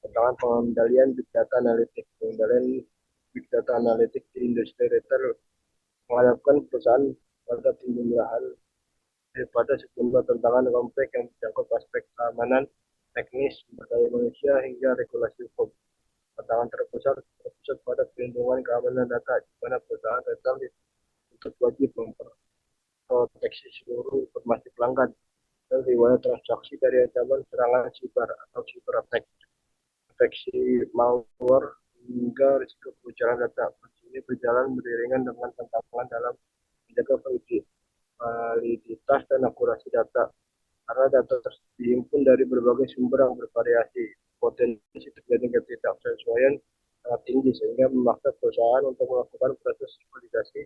Tantangan pengendalian Big Data Analytics. Pengendalian Big Data Analytics di industri retail menghadapkan perusahaan pada penjumlahan daripada sejumlah tantangan kompleks yang mencakup aspek keamanan, teknis, sumber daya manusia, hingga regulasi hukum. Tantangan terbesar terpusat pada perlindungan keamanan data, di mana perusahaan retail untuk wajib memproteksi seluruh informasi pelanggan dan riwayat transaksi dari ancaman serangan siber atau cyber attack, infeksi malware, hingga risiko kebocoran data. Proses ini berjalan beriringan dengan tantangan dalam menjaga validitas dan akurasi data, karena data dihimpun dari berbagai sumber yang bervariasi. Potensi terjadinya ketidaksesuaian sangat tinggi sehingga memaksa perusahaan untuk melakukan proses validasi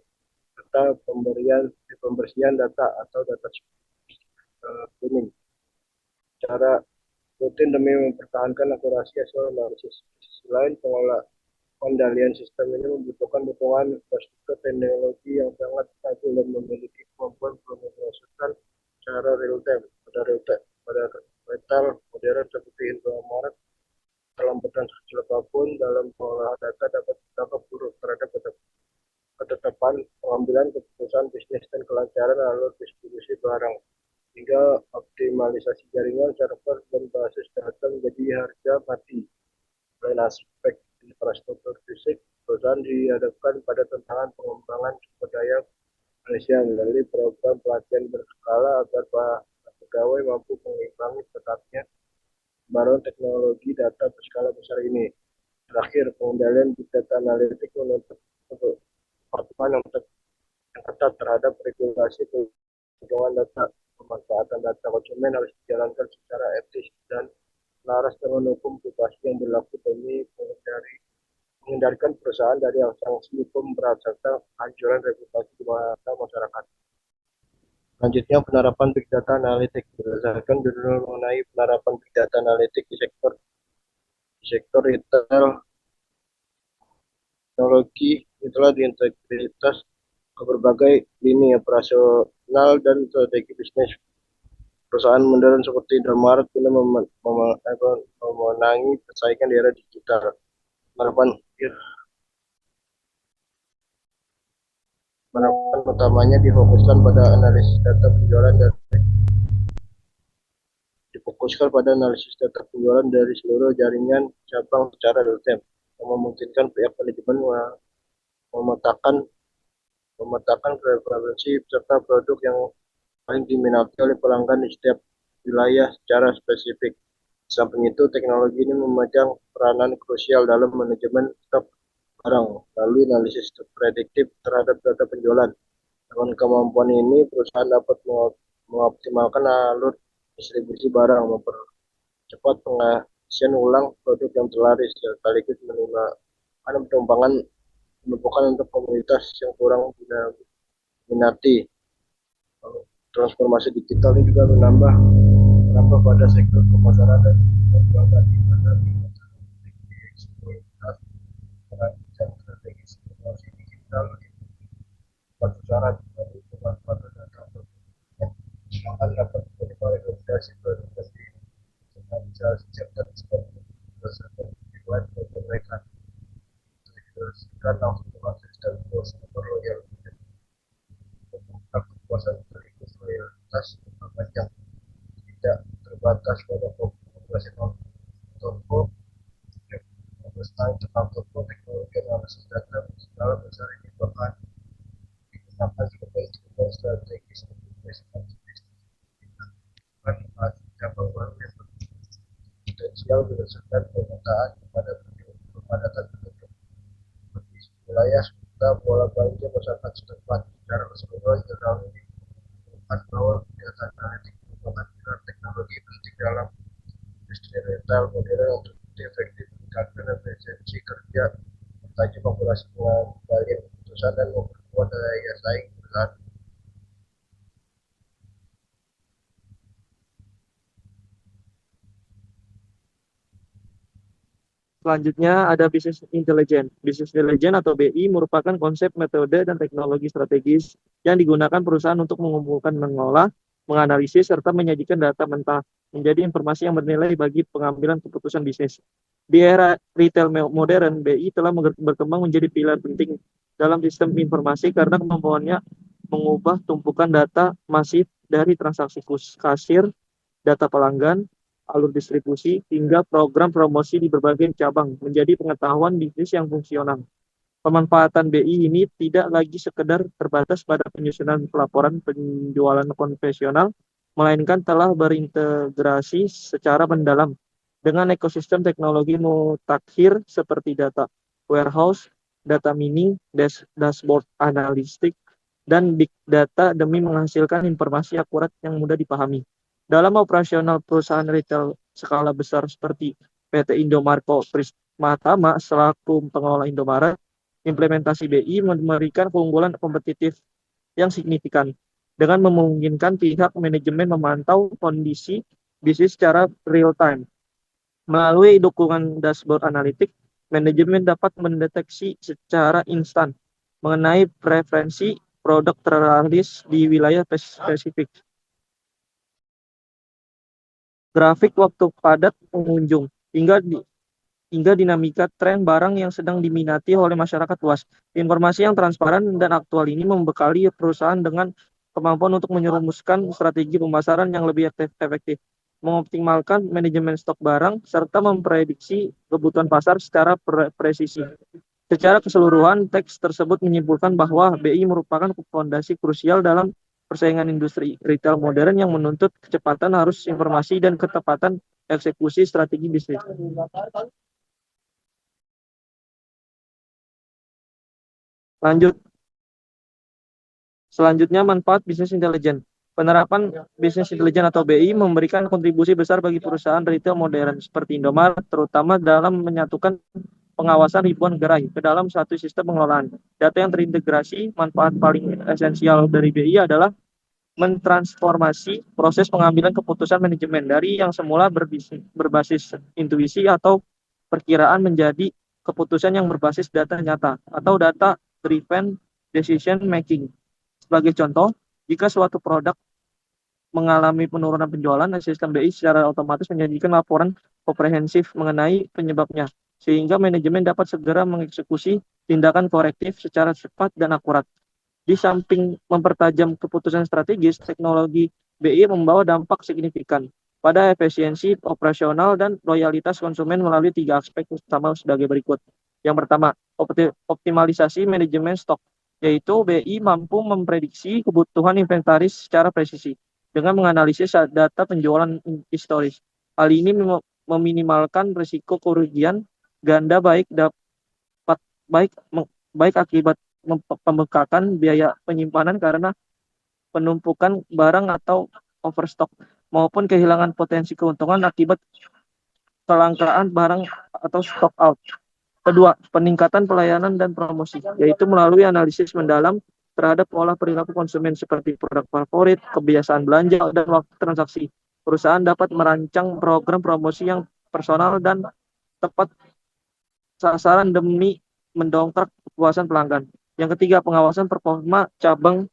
serta pembersihan data atau data cleaning secara rutin demi mempertahankan akurasi hasil analisis. Di sisi lain, pengendalian sistem ini membutuhkan dukungan infrastruktur teknologi yang sangat stabil dan memiliki kemampuan pemrosesan secara real-time. Pada retail modern seperti Indomaret, kelembatan sekecil apapun dalam pengolahan data dapat berdampak buruk terhadap ketetapan pengambilan keputusan bisnis dan kelancaran alur distribusi barang, hingga optimalisasi jaringan, server, dan basis data menjadi harga mati. Selain aspek infrastruktur fisik, perusahaan dihadapkan pada tantangan pengembangan sumber daya manusia melalui program pelatihan berskala agar pegawai mampu mengimbangi pesatnya kembaran teknologi data berskala besar ini. Terakhir, pengendalian Big Data Analytics menuntut kepatuhan yang ketat terhadap regulasi perlindungan data. Pemanfaatan data konsumen harus dijalankan secara etis dan selaras dengan hukum privasi yang berlaku demi menghindarkan perusahaan dari sanksi hukum berat serta anjuran reputasi di mata masyarakat. Selanjutnya, penerapan Big Data Analytics. Berdasarkan judul mengenai penerapan Big Data Analytics di sektor retail, teknologi itulah diintegritas ke berbagai lini operasional dan strategi bisnis. Perusahaan modern seperti Indomaret guna memenangi persaingan di era digital. Penerapan utamanya difokuskan pada analisis data penjualan dari seluruh jaringan cabang secara real-time, yang memungkinkan pihak manajemen memetakan preferensi serta produk yang paling diminati oleh pelanggan di setiap wilayah secara spesifik. Samping itu, teknologi ini memegang peranan krusial dalam manajemen stok barang melalui analisis prediktif terhadap data penjualan. Dengan kemampuan ini, perusahaan dapat mengoptimalkan alur distribusi barang, mempercepat pengisian ulang produk yang terlaris, sekaligus menimbulkan pengembangan penumpukan untuk komunitas yang kurang minati. Transformasi digital ini juga menambah pada sektor pemasaran dan perbankan di mana eksploitasi merancang strategi inovasi digital pasaran dari pemanfaatan data akan dapat menerima rekomendasi berinvestasi optimalisasi cerdas seperti berdasarkan tujuan bagi mereka karena hubungan sistem super loyal membuka kekuasaan sekaligus loyalitas yang tidak terbatas pada operasional toko tentang toko teknologi analisis data digital besar ini bahkan digunakan sebagai instrumen strategis untuk ekspansi bisnis manfaat cabang baru yang potensial berdasarkan pemetaan kepadatan penduduk di wilayah serta pola belanja masyarakat setempat secara keseluruhan general ini merupakan bahwa kegiatan analitik merupakan pilar teknologi penting dalam industri retail modern untuk efektif meningkatkan efisiensi kerja serta populasi pengendalian keputusan dan memperkuat daya saing perusahaan. Selanjutnya ada Business Intelligence. Business Intelligence atau BI merupakan konsep, metode, dan teknologi strategis yang digunakan perusahaan untuk mengumpulkan, mengolah, menganalisis, serta menyajikan data mentah menjadi informasi yang bernilai bagi pengambilan keputusan bisnis. Di era retail modern, BI telah berkembang menjadi pilar penting dalam sistem informasi karena kemampuannya mengubah tumpukan data masif dari transaksi kasir, data pelanggan, alur distribusi, hingga program promosi di berbagai cabang menjadi pengetahuan bisnis yang fungsional. Pemanfaatan BI ini tidak lagi sekedar terbatas pada penyusunan pelaporan penjualan konvensional, melainkan telah berintegrasi secara mendalam dengan ekosistem teknologi mutakhir seperti data warehouse, data mining, dashboard analistik, dan big data demi menghasilkan informasi akurat yang mudah dipahami. Dalam operasional perusahaan retail skala besar seperti PT Indomarko Prismatama selaku pengelola Indomaret, implementasi BI memberikan keunggulan kompetitif yang signifikan dengan memungkinkan pihak manajemen memantau kondisi bisnis secara real time. Melalui dukungan dashboard analitik, manajemen dapat mendeteksi secara instan mengenai preferensi produk terlaris di wilayah spesifik, grafik waktu padat pengunjung, hingga dinamika tren barang yang sedang diminati oleh masyarakat luas. Informasi yang transparan dan aktual ini membekali perusahaan dengan kemampuan untuk menyerumuskan strategi pemasaran yang lebih efektif, mengoptimalkan manajemen stok barang, serta memprediksi kebutuhan pasar secara presisi. Secara keseluruhan, teks tersebut menyimpulkan bahwa BI merupakan fondasi krusial dalam persaingan industri retail modern yang menuntut kecepatan arus informasi dan ketepatan eksekusi strategi bisnis. Selanjutnya, manfaat bisnis intelijen. Penerapan bisnis intelijen atau BI memberikan kontribusi besar bagi perusahaan retail modern seperti Indomaret, terutama dalam menyatukan pengawasan ribuan gerai ke dalam satu sistem pengelolaan. Data yang terintegrasi, manfaat paling esensial dari BI adalah mentransformasi proses pengambilan keputusan manajemen dari yang semula berbasis intuisi atau perkiraan menjadi keputusan yang berbasis data nyata atau data driven decision making. Sebagai contoh, jika suatu produk mengalami penurunan penjualan, sistem BI secara otomatis menyajikan laporan komprehensif mengenai penyebabnya, sehingga manajemen dapat segera mengeksekusi tindakan korektif secara cepat dan akurat. Di samping mempertajam keputusan strategis, teknologi BI membawa dampak signifikan pada efisiensi operasional dan loyalitas konsumen melalui 3 aspek utama sebagai berikut. Yang pertama, optimalisasi manajemen stok, yaitu BI mampu memprediksi kebutuhan inventaris secara presisi dengan menganalisis data penjualan historis. Hal ini meminimalkan risiko kerugian ganda baik akibat pembengkakan biaya penyimpanan karena penumpukan barang atau overstock maupun kehilangan potensi keuntungan akibat kelangkaan barang atau stock out. Kedua, peningkatan pelayanan dan promosi, yaitu melalui analisis mendalam terhadap pola perilaku konsumen seperti produk favorit, kebiasaan belanja, dan waktu transaksi. Perusahaan dapat merancang program promosi yang personal dan tepat sasaran demi mendongkrak kepuasan pelanggan. Yang ketiga, pengawasan performa cabang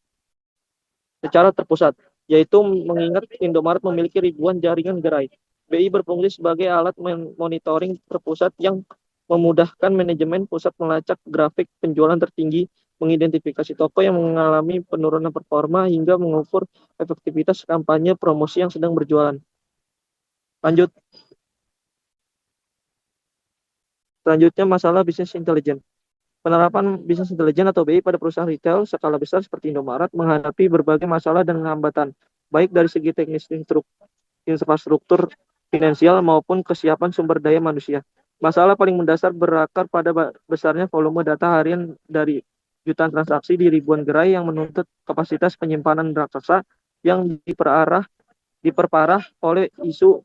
secara terpusat, yaitu mengingat Indomaret memiliki ribuan jaringan gerai. BI berfungsi sebagai alat monitoring terpusat yang memudahkan manajemen pusat melacak grafik penjualan tertinggi, mengidentifikasi toko yang mengalami penurunan performa, hingga mengukur efektivitas kampanye promosi yang sedang berjualan. Lanjut. Selanjutnya, masalah bisnis intelijen. Penerapan bisnis intelijen atau BI pada perusahaan retail skala besar seperti Indomaret menghadapi berbagai masalah dan hambatan, baik dari segi teknis infrastruktur, finansial, maupun kesiapan sumber daya manusia. Masalah paling mendasar berakar pada besarnya volume data harian dari jutaan transaksi di ribuan gerai yang menuntut kapasitas penyimpanan raksasa yang diperparah oleh isu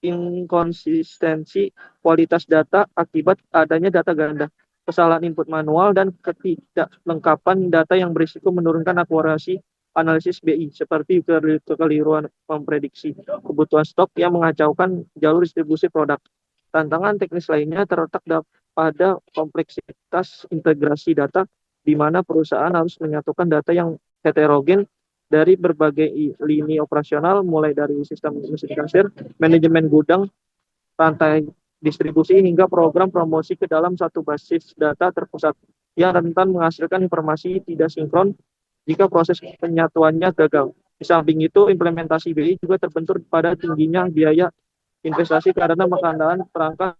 inkonsistensi kualitas data akibat adanya data ganda, kesalahan input manual, dan ketidaklengkapan data yang berisiko menurunkan akurasi analisis BI, seperti kekeliruan memprediksi kebutuhan stok yang mengacaukan jalur distribusi produk. Tantangan teknis lainnya terletak pada kompleksitas integrasi data, di mana perusahaan harus menyatukan data yang heterogen dari berbagai lini operasional, mulai dari sistem mesin kasir, manajemen gudang, rantai distribusi, hingga program promosi ke dalam satu basis data terpusat yang rentan menghasilkan informasi tidak sinkron jika proses penyatuannya gagal. Di samping itu, implementasi BI juga terbentur pada tingginya biaya investasi karena pengadaan perangkat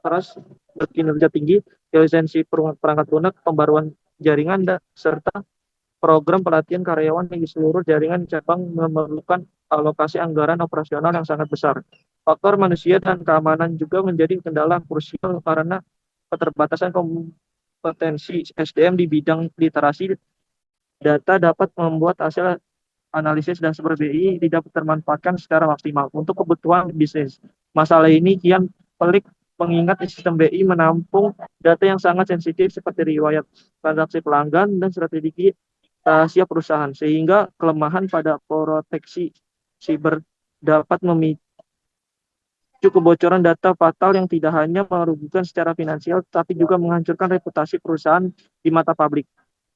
keras berkinerja tinggi, lisensi perangkat lunak, pembaruan jaringan, serta program pelatihan karyawan di seluruh jaringan cabang memerlukan alokasi anggaran operasional yang sangat besar. Faktor manusia dan keamanan juga menjadi kendala krusial karena keterbatasan kompetensi SDM di bidang literasi data dapat membuat hasil analisis dan sumber BI tidak termanfaatkan secara maksimal untuk kebutuhan bisnis. Masalah ini kian pelik mengingat sistem BI menampung data yang sangat sensitif seperti riwayat transaksi pelanggan dan strategi rahasia perusahaan, sehingga kelemahan pada proteksi siber dapat memicu kebocoran data fatal yang tidak hanya merugikan secara finansial, tapi juga menghancurkan reputasi perusahaan di mata publik.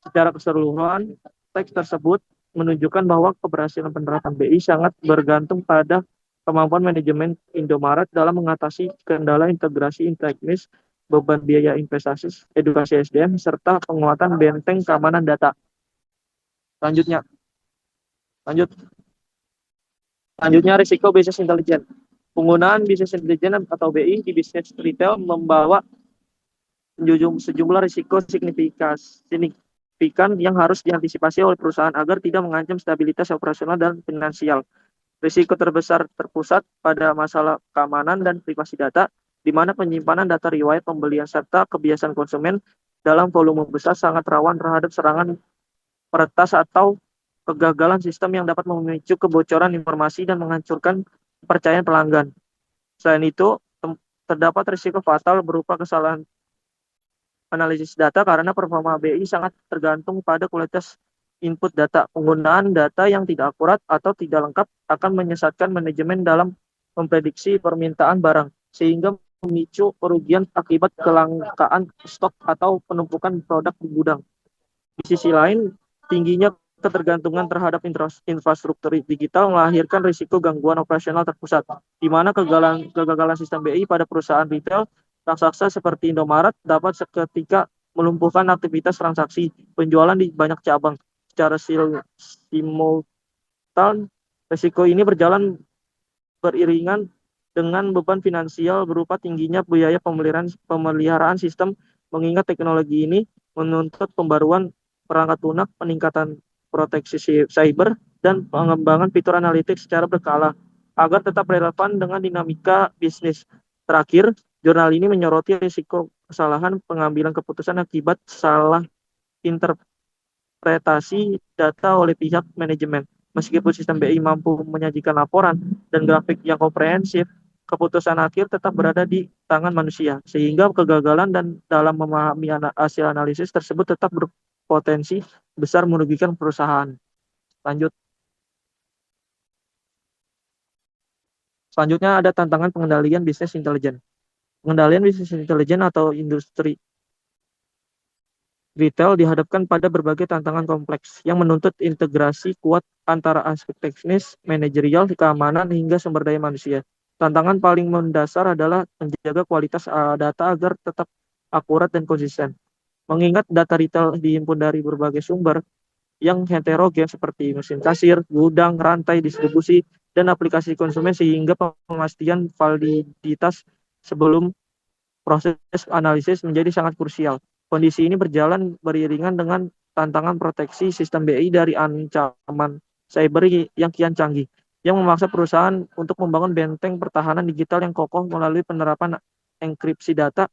Secara keseluruhan, teks tersebut menunjukkan bahwa keberhasilan penerapan BI sangat bergantung pada kemampuan manajemen Indomaret dalam mengatasi kendala integrasi teknis, beban biaya investasi, edukasi SDM, serta penguatan benteng keamanan data. Selanjutnya, risiko bisnis intelijen. Penggunaan bisnis intelijen atau BI di bisnis retail membawa sejumlah risiko signifikan yang harus diantisipasi oleh perusahaan agar tidak mengancam stabilitas operasional dan finansial. Risiko terbesar terpusat pada masalah keamanan dan privasi data, di mana penyimpanan data riwayat pembelian serta kebiasaan konsumen dalam volume besar sangat rawan terhadap serangan peretas atau kegagalan sistem yang dapat memicu kebocoran informasi dan menghancurkan kepercayaan pelanggan. Selain itu, terdapat risiko fatal berupa kesalahan analisis data karena performa BI sangat tergantung pada kualitas input data. Penggunaan data yang tidak akurat atau tidak lengkap akan menyesatkan manajemen dalam memprediksi permintaan barang, sehingga memicu kerugian akibat kelangkaan stok atau penumpukan produk di gudang. Di sisi lain, tingginya ketergantungan terhadap infrastruktur digital melahirkan risiko gangguan operasional terpusat, di mana kegagalan sistem BI pada perusahaan retail raksasa seperti Indomaret dapat seketika melumpuhkan aktivitas transaksi penjualan di banyak cabang. Secara simultan, risiko ini berjalan beriringan dengan beban finansial berupa tingginya biaya pemeliharaan sistem, mengingat teknologi ini menuntut pembaruan perangkat lunak, peningkatan proteksi cyber, dan pengembangan fitur analitik secara berkala agar tetap relevan dengan dinamika bisnis. Terakhir, jurnal ini menyoroti risiko kesalahan pengambilan keputusan akibat salah interpretasi data oleh pihak manajemen. Meskipun sistem BI mampu menyajikan laporan dan grafik yang komprehensif, keputusan akhir tetap berada di tangan manusia, sehingga kegagalan dan dalam memahami hasil analisis tersebut tetap berpotensi besar merugikan perusahaan. Lanjut. Selanjutnya ada tantangan pengendalian bisnis intelijen. Pengendalian bisnis intelijen atau industri retail dihadapkan pada berbagai tantangan kompleks yang menuntut integrasi kuat antara aspek teknis, manajerial, keamanan, hingga sumber daya manusia. Tantangan paling mendasar adalah menjaga kualitas data agar tetap akurat dan konsisten. Mengingat data retail dihimpun dari berbagai sumber yang heterogen seperti mesin kasir, gudang, rantai distribusi, dan aplikasi konsumen, sehingga pemastian validitas sebelum proses analisis menjadi sangat krusial. Kondisi ini berjalan beriringan dengan tantangan proteksi sistem BI dari ancaman cyber yang kian canggih, yang memaksa perusahaan untuk membangun benteng pertahanan digital yang kokoh melalui penerapan enkripsi data,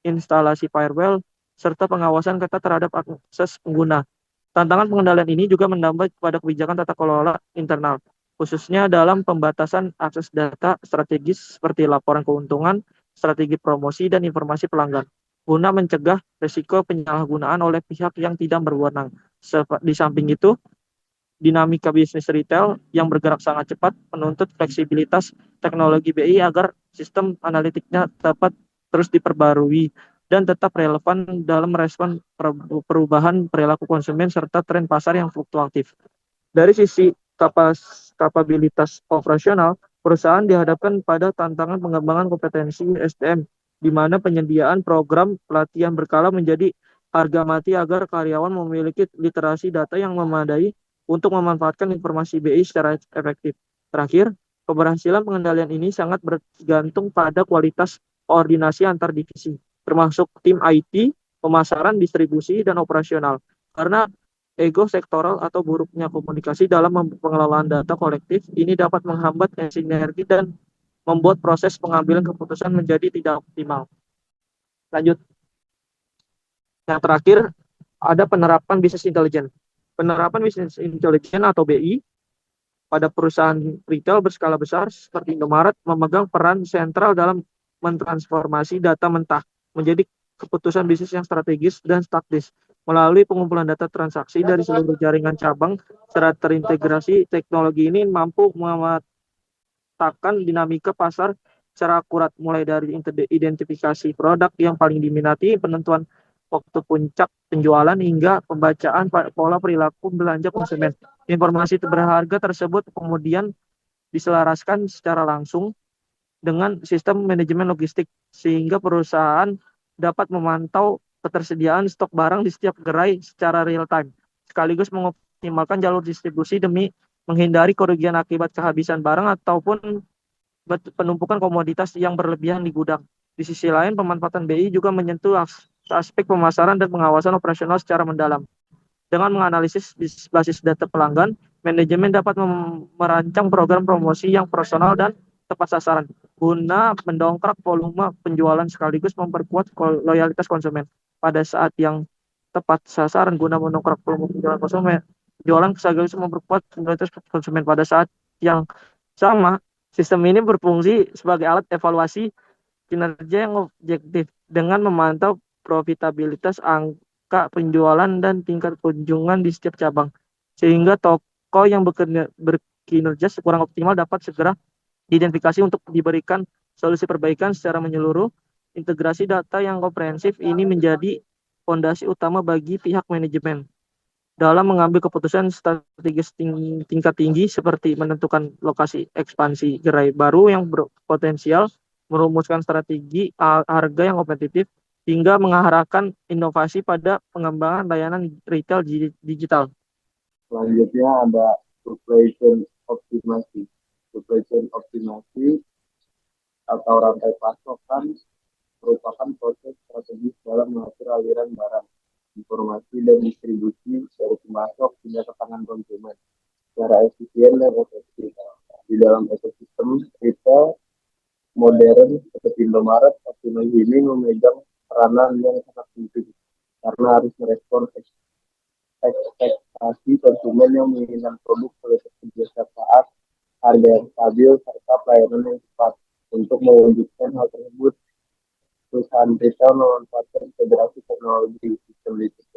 instalasi firewall, serta pengawasan ketat terhadap akses pengguna. Tantangan pengendalian ini juga menambah pada kebijakan tata kelola internal, khususnya dalam pembatasan akses data strategis seperti laporan keuntungan, strategi promosi, dan informasi pelanggan, guna mencegah risiko penyalahgunaan oleh pihak yang tidak berwenang. Di samping itu, dinamika bisnis retail yang bergerak sangat cepat menuntut fleksibilitas teknologi BI agar sistem analitiknya dapat terus diperbarui dan tetap relevan dalam merespon perubahan perilaku konsumen serta tren pasar yang fluktuatif. Dari sisi kapabilitas operasional, perusahaan dihadapkan pada tantangan pengembangan kompetensi SDM, di mana penyediaan program pelatihan berkala menjadi harga mati agar karyawan memiliki literasi data yang memadai untuk memanfaatkan informasi BI secara efektif. Terakhir, keberhasilan pengendalian ini sangat bergantung pada kualitas koordinasi antar divisi, termasuk tim IT, pemasaran, distribusi, dan operasional. Karena ego sektoral atau buruknya komunikasi dalam pengelolaan data kolektif ini dapat menghambat sinergi dan membuat proses pengambilan keputusan menjadi tidak optimal. Lanjut. Yang terakhir, ada penerapan bisnis intelijen. Penerapan bisnis intelijen atau BI pada perusahaan retail berskala besar seperti Indomaret memegang peran sentral dalam mentransformasi data mentah menjadi keputusan bisnis yang strategis dan taktis. Melalui pengumpulan data transaksi dari seluruh jaringan cabang secara terintegrasi, teknologi ini mampu memetakan dinamika pasar secara akurat, mulai dari identifikasi produk yang paling diminati, penentuan waktu puncak penjualan, hingga pembacaan pola perilaku belanja konsumen. Informasi berharga tersebut kemudian diselaraskan secara langsung dengan sistem manajemen logistik, sehingga perusahaan dapat memantau ketersediaan stok barang di setiap gerai secara real time, sekaligus mengoptimalkan jalur distribusi demi menghindari kerugian akibat kehabisan barang ataupun penumpukan komoditas yang berlebihan di gudang. Di sisi lain, pemanfaatan BI juga menyentuh aspek pemasaran dan pengawasan operasional secara mendalam. Dengan menganalisis basis data pelanggan, manajemen dapat merancang program promosi yang personal dan tepat sasaran, guna mendongkrak volume penjualan sekaligus memperkuat loyalitas konsumen. Pada saat yang tepat sasaran guna mendongkrak volume penjualan konsumen, penjualan sekaligus memperkuat loyalitas konsumen. Pada saat yang sama, sistem ini berfungsi sebagai alat evaluasi kinerja yang objektif dengan memantau profitabilitas, angka penjualan, dan tingkat kunjungan di setiap cabang, sehingga toko yang berkinerja kurang optimal dapat segera diidentifikasi untuk diberikan solusi perbaikan secara menyeluruh. Integrasi data yang komprehensif ini menjadi fondasi utama bagi pihak manajemen dalam mengambil keputusan strategis tingkat tinggi seperti menentukan lokasi ekspansi gerai baru yang berpotensial, merumuskan strategi harga yang kompetitif, hingga mengarahkan inovasi pada pengembangan layanan retail digital. Selanjutnya ada supply chain optimasi. Supply chain optimasi atau rantai pasokan merupakan proses strategis dalam mengatur aliran barang, informasi, dan distribusi dari pemasok hingga ke tangan konsumen secara efisien dan efektif. Di dalam ekosistem retail modern seperti Indomaret, optimasi ini memegang peranan yang sangat penting karena harus merespon ekspektasi konsumen yang menginginkan produk kualitas kerja saat, harga yang stabil, serta pelayanan yang cepat. Untuk mewujudkan hal tersebut, perusahaan retail memanfaatkan integrasi teknologi sistem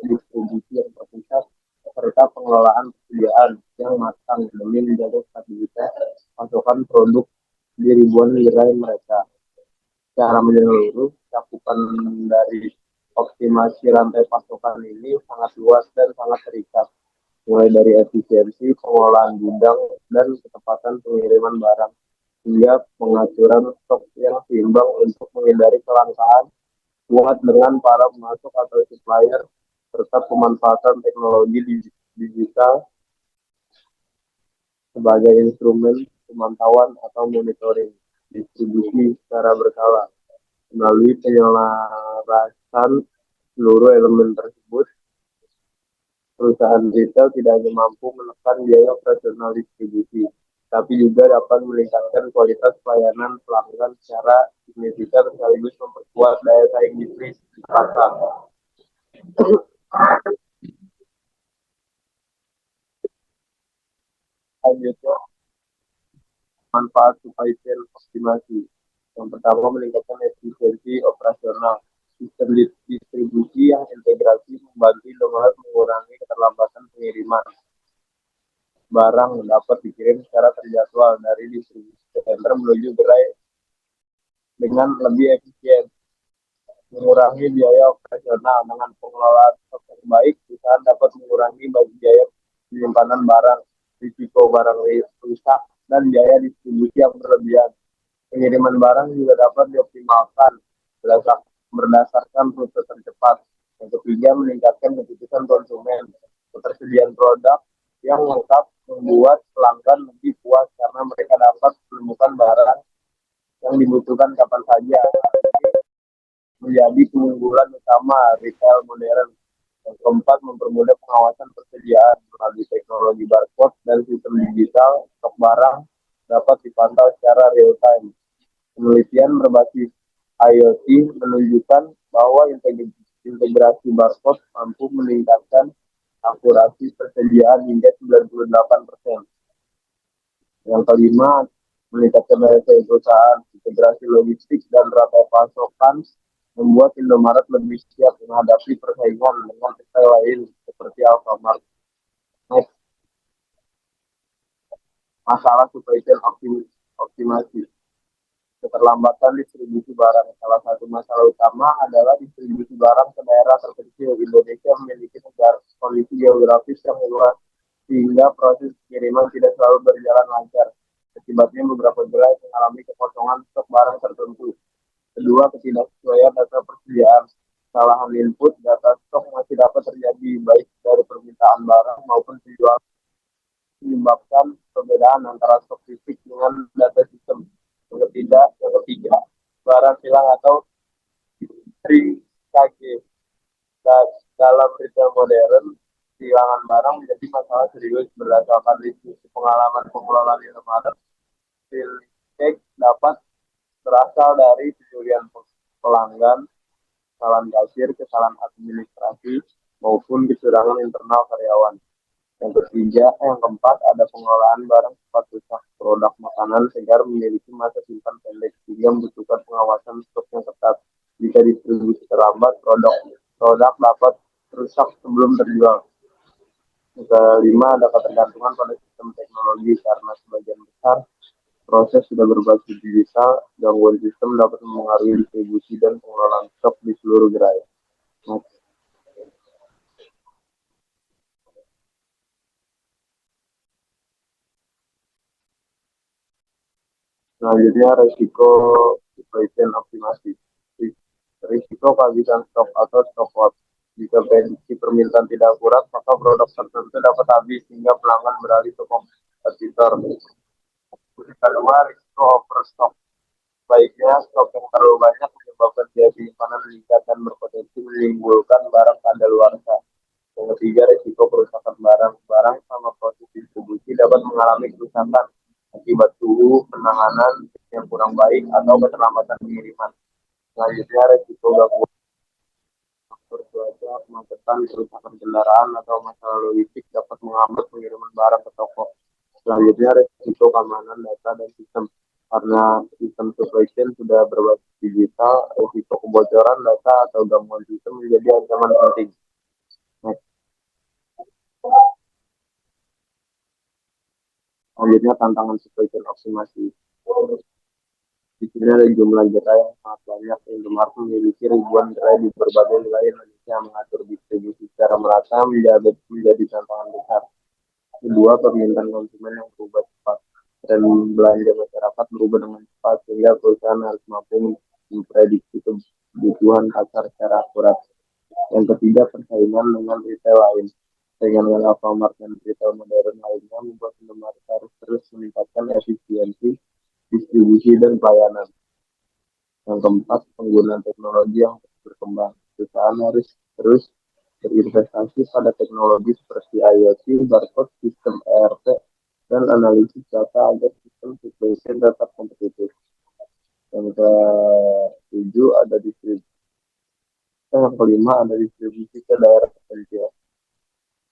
distribusi yang terpusat serta pengelolaan persediaan yang matang demi menjaga stabilitas pasokan produk di ribuan gerai mereka. Secara menyeluruh, cakupan dari optimasi rantai pasokan ini sangat luas dan sangat terikat, mulai dari efisiensi pengolahan gudang dan ketepatan pengiriman barang, hingga pengaturan stok yang seimbang untuk menghindari kelangkaan kuat dengan para pemasok atau supplier, serta pemanfaatan teknologi digital sebagai instrumen pemantauan atau monitoring distribusi secara berkala. Melalui penyelarasan seluruh elemen tersebut, perusahaan retail tidak hanya mampu menekan biaya operasional distribusi, tapi juga dapat meningkatkan kualitas pelayanan pelanggan secara signifikan sekaligus memperkuat daya saing bisnis di pasar. Selanjutnya, manfaat supply chain optimasi. Yang pertama, meningkatkan efisiensi operasional. Sistem distribusi yang integrasi membantu Indomaret mengurangi keterlambatan pengiriman. Barang dapat dikirim secara terjadwal dari distribusi center menuju gerai dengan lebih efisien, mengurangi biaya operasional. Dengan pengelolaan stok yang baik, perusahaan dapat mengurangi biaya penyimpanan barang, risiko barang rusak, dan biaya distribusi yang berlebihan. Pengiriman barang juga dapat dioptimalkan berdasarkan rute tercepat. Yang ketiga, meningkatkan keputusan konsumen. Ketersediaan produk yang lengkap membuat pelanggan lebih puas karena mereka dapat menemukan barang yang dibutuhkan kapan saja. Menjadi keunggulan utama retail modern. Yang keempat, mempermudah pengawasan persediaan melalui teknologi barcode dan sistem digital. Stok barang dapat dipantau secara real time. Penelitian berbasis IoT menunjukkan bahwa integrasi barcode mampu meningkatkan akurasi persediaan hingga 98%. Yang kelima, meningkatkan daya saing perusahaan. Integrasi logistik dan rantai pasokan membuat Indomaret lebih siap menghadapi persaingan dengan retail lain seperti Alfamart. Next, masalah supply chain optimasi. Keterlambatan distribusi barang. Salah satu masalah utama adalah distribusi barang ke daerah terpencil. Indonesia memiliki kondisi geografis yang luas, sehingga proses pengiriman tidak selalu berjalan lancar. Akibatnya beberapa gerai mengalami kekosongan stok barang tertentu. Kedua, ketidaksesuaian data persediaan. Kesalahan input data stok masih dapat terjadi baik dari permintaan barang maupun penjualan, menyebabkan perbedaan antara stok fisik dengan data sistem. Yang ketiga, barang hilang atau ring KG. Dalam retail modern, kehilangan barang menjadi masalah serius. Berdasarkan diskusi pengalaman pengelolaan Indomaret, cek dapat berasal dari pencurian pelanggan, kesalahan kasir, kesalahan administrasi, maupun kecurangan internal karyawan. Yang keempat, ada pengelolaan barang cepat rusak. Produk makanan segar memiliki masa simpan pendek, sehingga membutuhkan pengawasan stok yang ketat. Jika distribusi terlambat, produk dapat rusak sebelum terjual. Yang kelima, ada ketergantungan pada sistem teknologi karena sebagian besar proses sudah berbasis digital. Gangguan sistem dapat mempengaruhi distribusi dan pengelolaan stok di seluruh gerai. Selanjutnya, resiko supply chain optimasi. Risiko kehabisan stok atau stock out. Jika prediksi permintaan tidak akurat, maka produk tertentu dapat habis hingga pelanggan beralih ke kompetitor. Kedua, risiko overstock. Baiknya, stok yang terlalu banyak menyebabkan biaya penyimpanan meningkat dan berpotensi menimbulkan barang kadaluarsa. Yang ketiga, risiko kerusakan barang. Barang sama proses distribusi dapat mengalami kerusakan akibat suhu, penanganan yang kurang baik, atau keterlambatan pengiriman. Selanjutnya, risiko gangguan faktor cuaca, kemacetan, kerusakan kendaraan, atau masalah logistik dapat menghambat pengiriman barang ke toko. Selanjutnya, risiko keamanan data dan sistem. Karena sistem supply chain sudah berbasis digital, risiko kebocoran data atau gangguan sistem menjadi ancaman penting. Next. Selanjutnya tantangan supply chain optimasi. Di sini ada jumlah gerai yang sangat banyak. Indomaret memiliki ribuan gerai di berbagai wilayah Indonesia. Mengatur distribusi secara merata menjadi tantangan besar. Kedua, permintaan konsumen yang berubah cepat. Dan belanja masyarakat berubah dengan cepat sehingga perusahaan harus mampu memprediksi kebutuhan pasar secara akurat. Yang ketiga, persaingan dengan retail lain. Dengan Alfamart dan retail modern lainnya membuat Indomaret harus terus meningkatkan efisiensi distribusi dan pelayanan. Yang keempat, penggunaan teknologi yang berkembang. Perusahaan harus terus berinvestasi pada teknologi seperti IoT, barcode, sistem ERP, dan analisis data agar sistem supply chain tetap kompetitif. Yang ketujuh ada distribusi. Yang kelima ada distribusi ke daerah terpencil.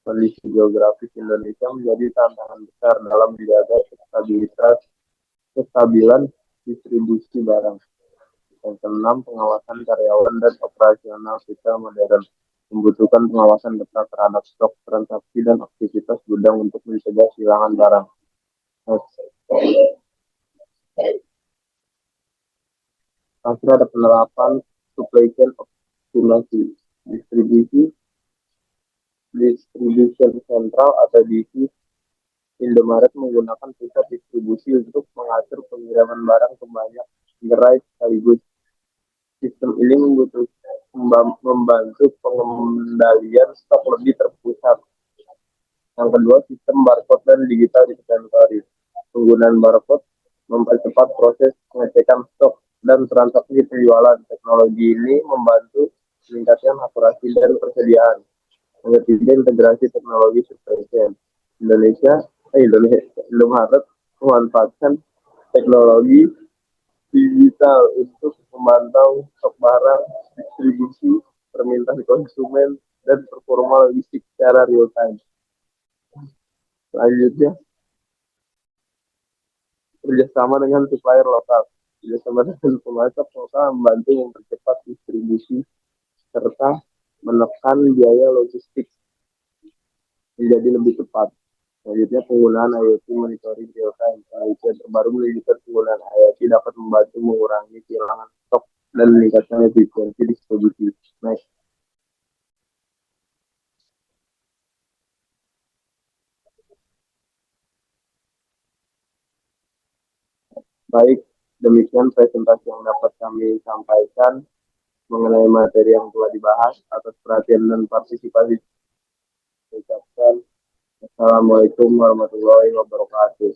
Kondisi geografis Indonesia menjadi tantangan besar dalam menjaga kestabilan distribusi barang. Yang keenam, pengawasan karyawan dan operasional retail modern membutuhkan pengawasan ketat terhadap stok, transaksi, dan aktivitas gudang untuk mencegah kehilangan barang. Terakhir ada penerapan supply chain optimasi, distribution sentral atau DC. Indomaret menggunakan pusat distribusi untuk mengatur pengiriman barang ke banyak gerai sekaligus. Sistem ini membantu pengendalian stok lebih terpusat. Yang kedua, sistem barcode dan digital inventory. Penggunaan barcode mempercepat proses pengecekan stok dan transaksi penjualan. Teknologi ini membantu meningkatkan akurasi dan persediaan. Yang ketiga, integrasi teknologi supply chain. Indomaret memanfaatkan teknologi digital untuk memantau stok barang, distribusi, permintaan konsumen, dan performa logistik secara real time. Selanjutnya, kerjasama dengan supplier lokal. Kerjasama dengan pemasok lokal membantu mempercepat distribusi serta menekan biaya logistik menjadi lebih tepat. Selanjutnya, penggunaan IoT monitoring real time. Penelitian terbaru menunjukkan penggunaan IoT dapat membantu mengurangi kehilangan stok dan meningkatkan efisiensi distribusi. Next. Baik, demikian presentasi yang dapat kami sampaikan mengenai materi yang telah dibahas. Atas perhatian dan partisipasi, ucapkan Assalamualaikum warahmatullahi wabarakatuh.